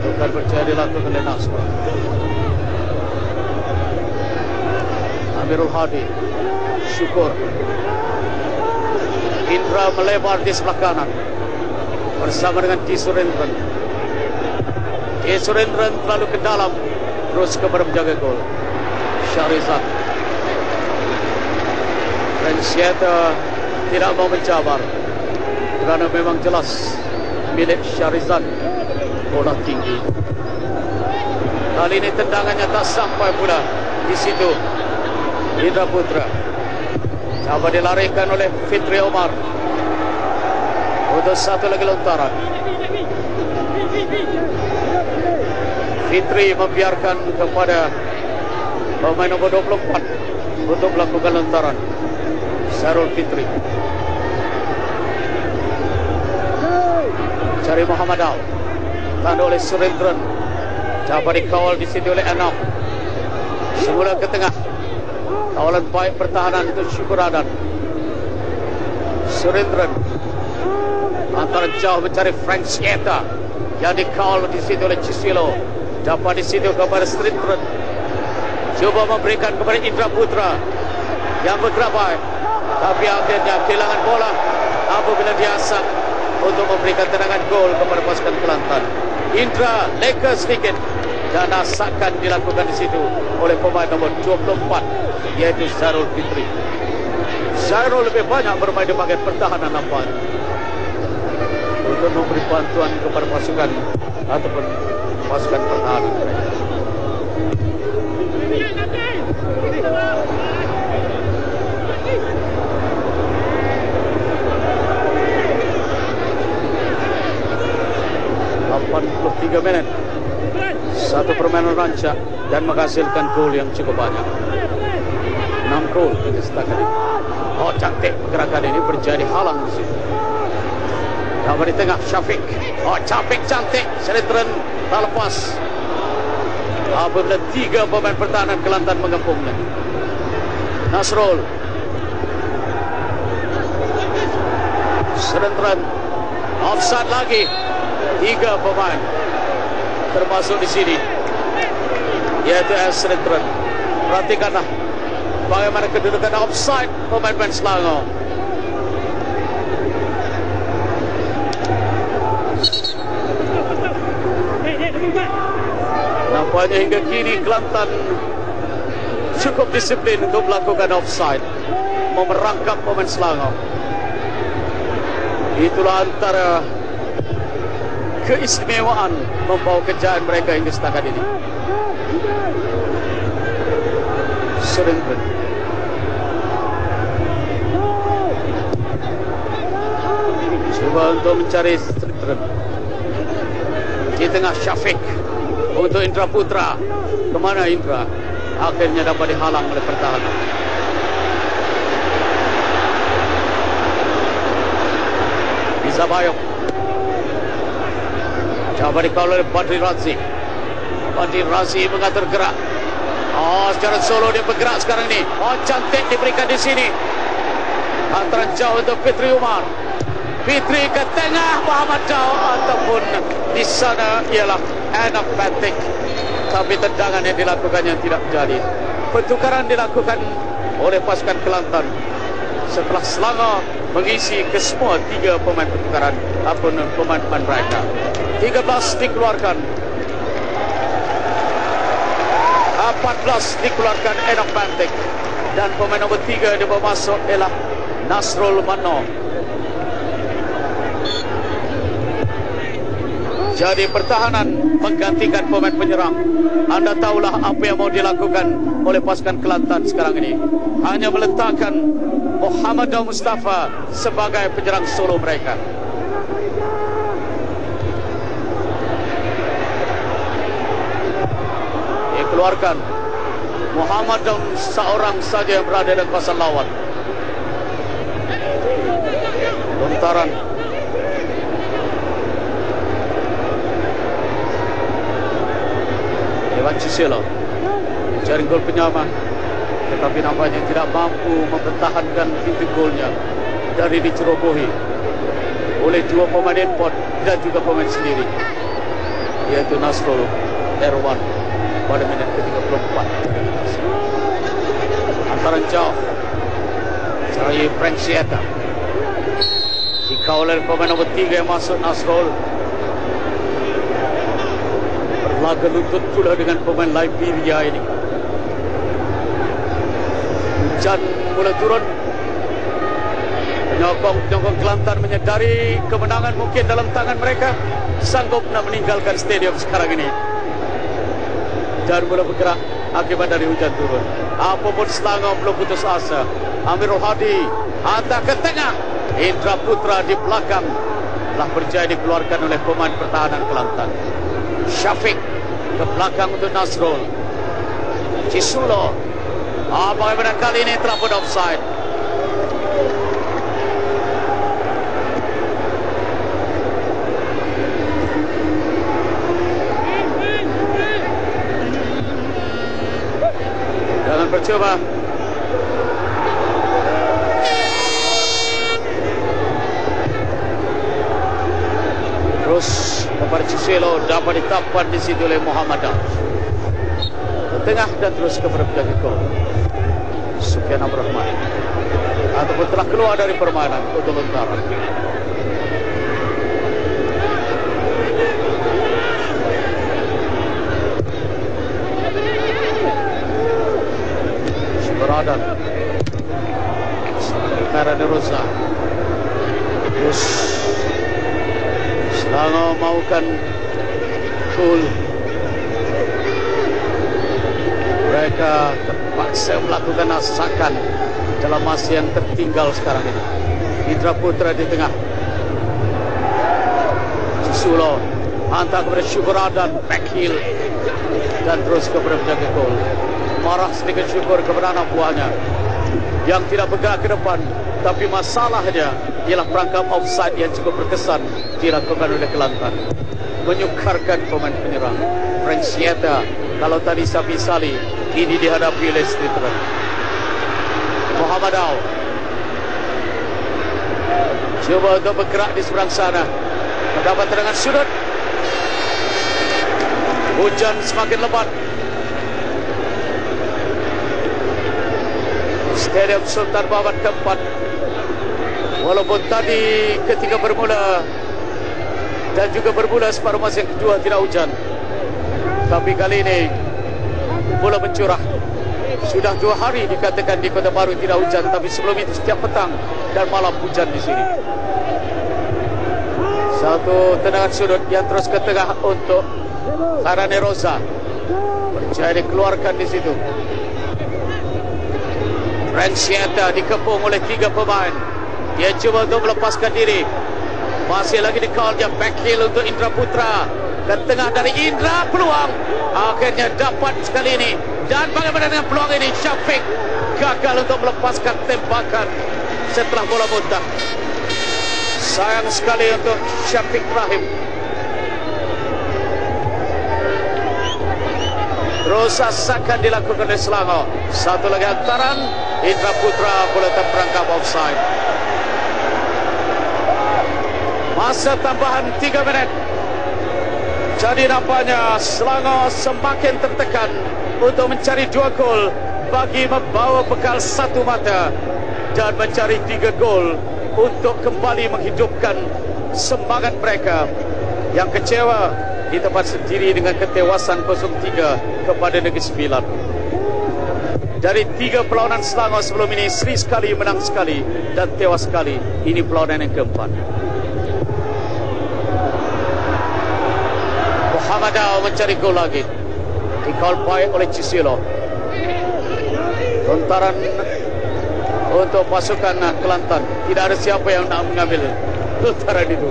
Bukan percaya dilakukan oleh Nasra. Amirul Hadi, Syukur. Indra melebar di sebelah kanan bersama dengan T. Surendran. T. Surendran terlalu ke dalam, terus kepada menjaga gol. Syarizat. Rensieta tidak mau mencabar kerana memang jelas milik Syarizat. Bola tinggi. Kali ini tendangannya tak sampai pula di situ. Indra Putra coba dilarikan oleh Fitri Omar untuk satu lagi lontaran. Fitri membiarkan kepada pemain nomor 24 untuk melakukan lontaran. Sarul Fitri cari Muhammad Al, tandu oleh Surendran, coba dikawal di situ oleh Anok. Semula ke tengah, kawalan baik pertahanan untuk Syukur Adan. Surendran antara jauh mencari Frank Sieta yang dikawal di situ oleh Cisilo. Dapat di situ kepada Surendran, cuba memberikan kepada Indra Putra yang bergerak baik, tapi akhirnya kehilangan bola apabila diasap untuk memberikan tendangan gol kepada pasukan Kelantan. Indra leka sedikit dan asakan dilakukan di situ oleh pemain nomor 24 yaitu Sarul Fitri. Sarul lebih banyak bermain di bahagian pertahanan nampak untuk memberi bantuan kepada pasukan ataupun pasukan pertahanan. Tiga minit, satu permainan rancak dan menghasilkan gol yang cukup banyak. 6 gol ini setakat ini. Oh, cantik pergerakan ini, berjadi halang di sini. Coba di tengah Syafiq. Oh, cantik. Surendran tak lepas apabila 3 pemain pertahanan Kelantan mengepungnya. Nasrul, Surendran, offside lagi. 3 pemain termasuk di sini yaitu Surendran. Perhatikanlah bagaimana kedudukan offside pemain-pemain Selangor. Nampaknya hingga kini Kelantan cukup disiplin untuk melakukan offside, memerangkap pemain Selangor. Itulah antara keistimewaan membawa kejayaan mereka hingga setakat ini. Surendran, cuba untuk mencari Surendran. Di tengah Syafiq untuk Indra Putra. Kemana Indra? Akhirnya dapat dihalang oleh pertahanan. Bisa Bayok. Coba dikawal oleh Badri Razi. Badri Razi mengatur gerak. Oh, secara solo dia bergerak sekarang ni. Oh, cantik diberikan di sini. Antaran jauh untuk Fitri Umar. Fitri ke tengah Muhammad Dao ataupun di sana ialah Anak Batik. Tapi tendangan yang dilakukannya tidak jadi. Pertukaran dilakukan oleh pasukan Kelantan setelah Selangor mengisi ke semua 3 pemain pertukaran ataupun pemain-pemain mereka. 13 dikeluarkan, 14 dikeluarkan Enoch Bantik, dan pemain nombor 3 yang dibawa masuk ialah Nasrul Mano. Jadi pertahanan menggantikan pemain penyerang. Anda tahulah apa yang mau dilakukan oleh pasukan Kelantan sekarang ini. Hanya meletakkan Muhammad Daud Mustafa sebagai penyerang solo mereka. Dikeluarkan Muhammad Daud seorang saja yang berada dalam kawasan lawan. Lontaran Evan Cicelo jaring gol penyama, tetapi nampaknya tidak mampu mempertahankan pintu golnya dari dicerobohi oleh dua pemain import dan juga pemain sendiri, yaitu Nasrul Erwan pada menit ke-34. Antara jauh Cahaya Prensieta dikawal oleh pemain nomor 3 yang masuk, Nasrul. Berlaga lutut pula dengan pemain Liberia ini. Hujan mula turun. Penyokong Kelantan menyadari kemenangan mungkin dalam tangan mereka, sanggup nak meninggalkan stadium sekarang ini dan mula bergerak akibat dari hujan turun. Apapun Selangor belum putus asa. Amirul Hadi hantar ke tengah. Indra Putra di belakang telah berjaya dikeluarkan oleh pemain pertahanan Kelantan. Syafiq ke belakang untuk Nasrul. Cisulo. Bagaimana kali ini telah pun offside. Jangan percuma. Terus kepada Cicelo, dapat ditampar di situ oleh Muhammad Daud. Ke tengah dan terus kepada penjaga gol Sufyan Abdurrahman, ataupun telah keluar dari permainan untuk Lontaran. Shibaradan Karane Rosa. Terus Selangor maukan gol. Mereka terpaksa melakukan asakan dalam masa yang tertinggal sekarang ini. Indra Putra di tengah. Cisulo hantar kepada Shibaradan, back heel dan terus kepada penjaga gol. Marah sedikit syukur kepada anak buahnya yang tidak bergerak ke depan, tapi masalahnya ialah perangkap offside yang cukup berkesan dilakukan oleh Kelantan, menyukarkan pemain penyerang. Prensieta, kalau tadi Safi Sali, ini dihadapi oleh Stitren. Muhammad Daud coba untuk bergerak di seberang sana, mendapat tendangan sudut. Hujan semakin lebat. Stadium Sultan Muhammad keempat. Walaupun tadi ketika bermula dan juga bermula separuh masa yang kedua tidak hujan, tapi kali ini mula mencurah. Sudah 2 hari dikatakan di Kota Baru tidak hujan, tapi sebelum itu setiap petang dan malam hujan di sini. Satu tendangan sudut yang terus ke tengah untuk Karane Rosa, berjaya dikeluarkan di situ. Prensieta dikepung oleh 3 pemain. Dia cuba untuk melepaskan diri. Masih lagi dikawal dia, back heel untuk Indra Putra. Ke tengah dari Indra, peluang. Akhirnya dapat sekali ini. Dan bagaimana dengan peluang ini? Syafiq gagal untuk melepaskan tembakan setelah bola muntah. Sayang sekali untuk Syafiq Rahim. Terus asakan dilakukan oleh Selangor. Satu lagi hantaran. Indra Putra boleh terperangkap offside. Masa tambahan 3 minit. Jadi nampaknya Selangor semakin tertekan untuk mencari 2 gol bagi membawa bekal 1 mata dan mencari 3 gol untuk kembali menghidupkan semangat mereka yang kecewa di tempat sendiri dengan ketewasan 0-3 kepada Negeri Sembilan. Dari 3 perlawanan Selangor sebelum ini, seri sekali, menang sekali dan tewas sekali. Ini perlawanan yang keempat. Muhammad Dao mencari gol lagi. Dikol baik oleh Cisilo. Lontaran untuk pasukan Kelantan. Tidak ada siapa yang nak mengambil lontaran itu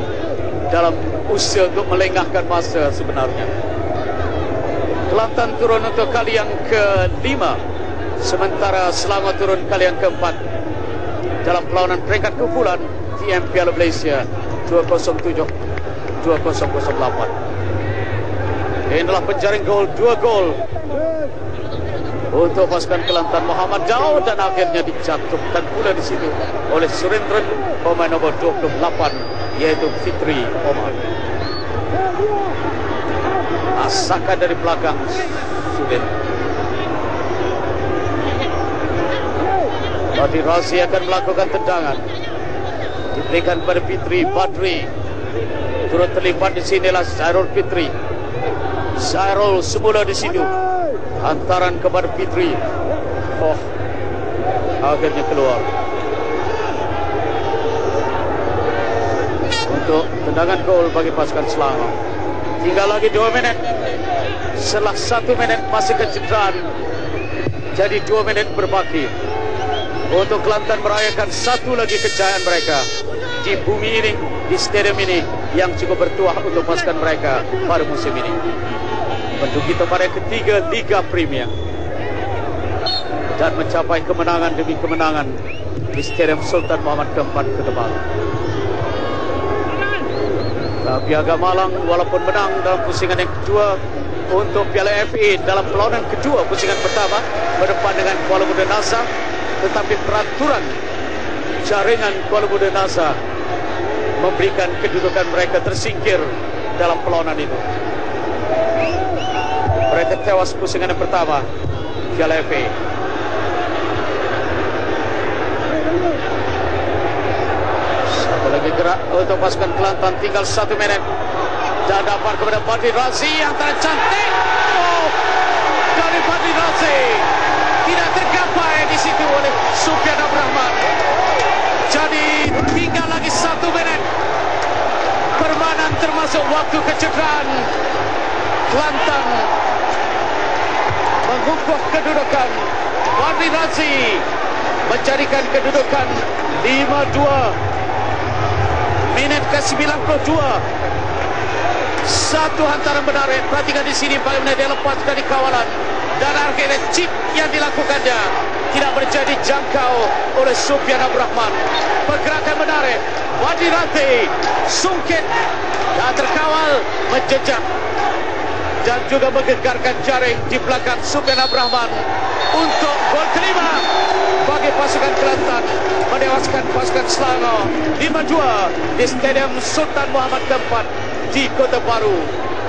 dalam usaha untuk melengahkan masa sebenarnya. Kelantan turun untuk kali yang ke-5, sementara Selangor turun kali yang ke-4 dalam perlawanan peringkat kumpulan TM Piala Malaysia 2007-2008. Inilah penjaring gol, 2 gol untuk pasukan Kelantan. Muhammad Dao dan akhirnya dijatuhkan pula di situ oleh Surendran, pemain nomor 28, yaitu Fitri Omar. Asakan dari belakang Sudin. Badri Razi akan melakukan tendangan, diberikan kepada Fitri Badri. Turut terlibat di sinilah Zairul Fitri. Zairul semula di situ, hantaran kepada Fitri. Oh, akhirnya keluar. Untuk tendangan gol bagi pasukan Selangor. Tinggal lagi 2 minit. Setelah 1 minit masih kecederaan, jadi 2 minit berbaki untuk Kelantan merayakan satu lagi kejayaan mereka di bumi ini, di stadium ini yang cukup bertuah untuk pasukan mereka pada musim ini. Menduduki tempat yang ketiga Liga Premier dan mencapai kemenangan demi kemenangan di stadium Sultan Muhammad keempat Kedah. Piaga Malang walaupun menang dalam pusingan yang kedua untuk Piala FA dalam perlawanan kedua pusingan pertama berdepan dengan Kuala Muda Nazar, tetapi peraturan jaringan Kuala Muda Nazar memberikan kedudukan mereka tersingkir dalam perlawanan itu. Mereka tewas pusingan yang pertama Piala FA. Satu lagi gerak untuk pasukan Kelantan, tinggal 1 minit. Dan dapat kepada Badri Razi yang tercantik. Oh, dari Badri Razi tidak tergapai di situ oleh Sufyan Abrahman. Jadi tinggal lagi 1 minit permainan termasuk waktu kecederaan. Kelantan mengukuh kedudukan. Badri Razi mencarikan kedudukan 5-2. Minit ke-92. Satu hantaran menarik. Perhatikan di sini bagaimana dia lepas dari kawalan dan akhirnya chip yang dilakukannya tidak menjadi jangkau oleh Sufyan Abrahman. Pergerakan menarik. Badri Razi sungkit dan terkawal menjejak dan juga menggegarkan jaring di belakang Sufyan Abrahman untuk gol kelima bagi pasukan Kelantan, menewaskan pasukan Selangor 5-2 di Stadium Sultan Muhammad keempat di Kota Baru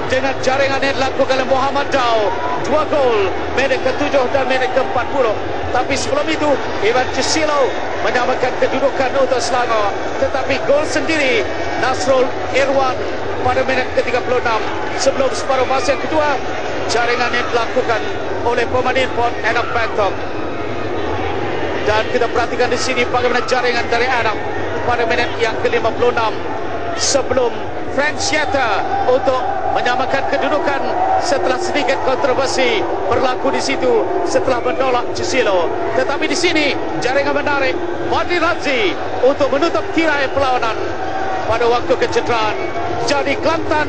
dengan jaringan yang dilakukan oleh Muhammad Dao, 2 gol minit ke-7 dan minit ke-40. Tapi sebelum itu Ivan Cisilo menyamakan kedudukan untuk Selangor, tetapi gol sendiri Nasrul Irwan pada minit ke-36 sebelum separuh masa yang kedua. Jaringan yang dilakukan oleh pemain import Adam Bangkok. Dan kita perhatikan di sini bagaimana jaringan dari Adam pada minit yang ke-56 sebelum Frank Siata untuk menyamakan kedudukan setelah sedikit kontroversi berlaku di situ setelah menolak Cisilo. Tetapi di sini jaringan menarik Badri Razi untuk menutup tirai perlawanan pada waktu kecederaan. Jadi Kelantan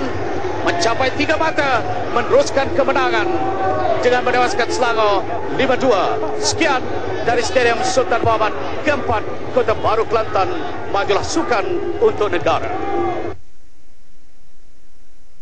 mencapai 3 mata meneruskan kemenangan dengan menewaskan Selangor 5-2. Sekian dari Stadium Sultan Muhammad keempat Kota Baru Kelantan. Majulah sukan untuk negara.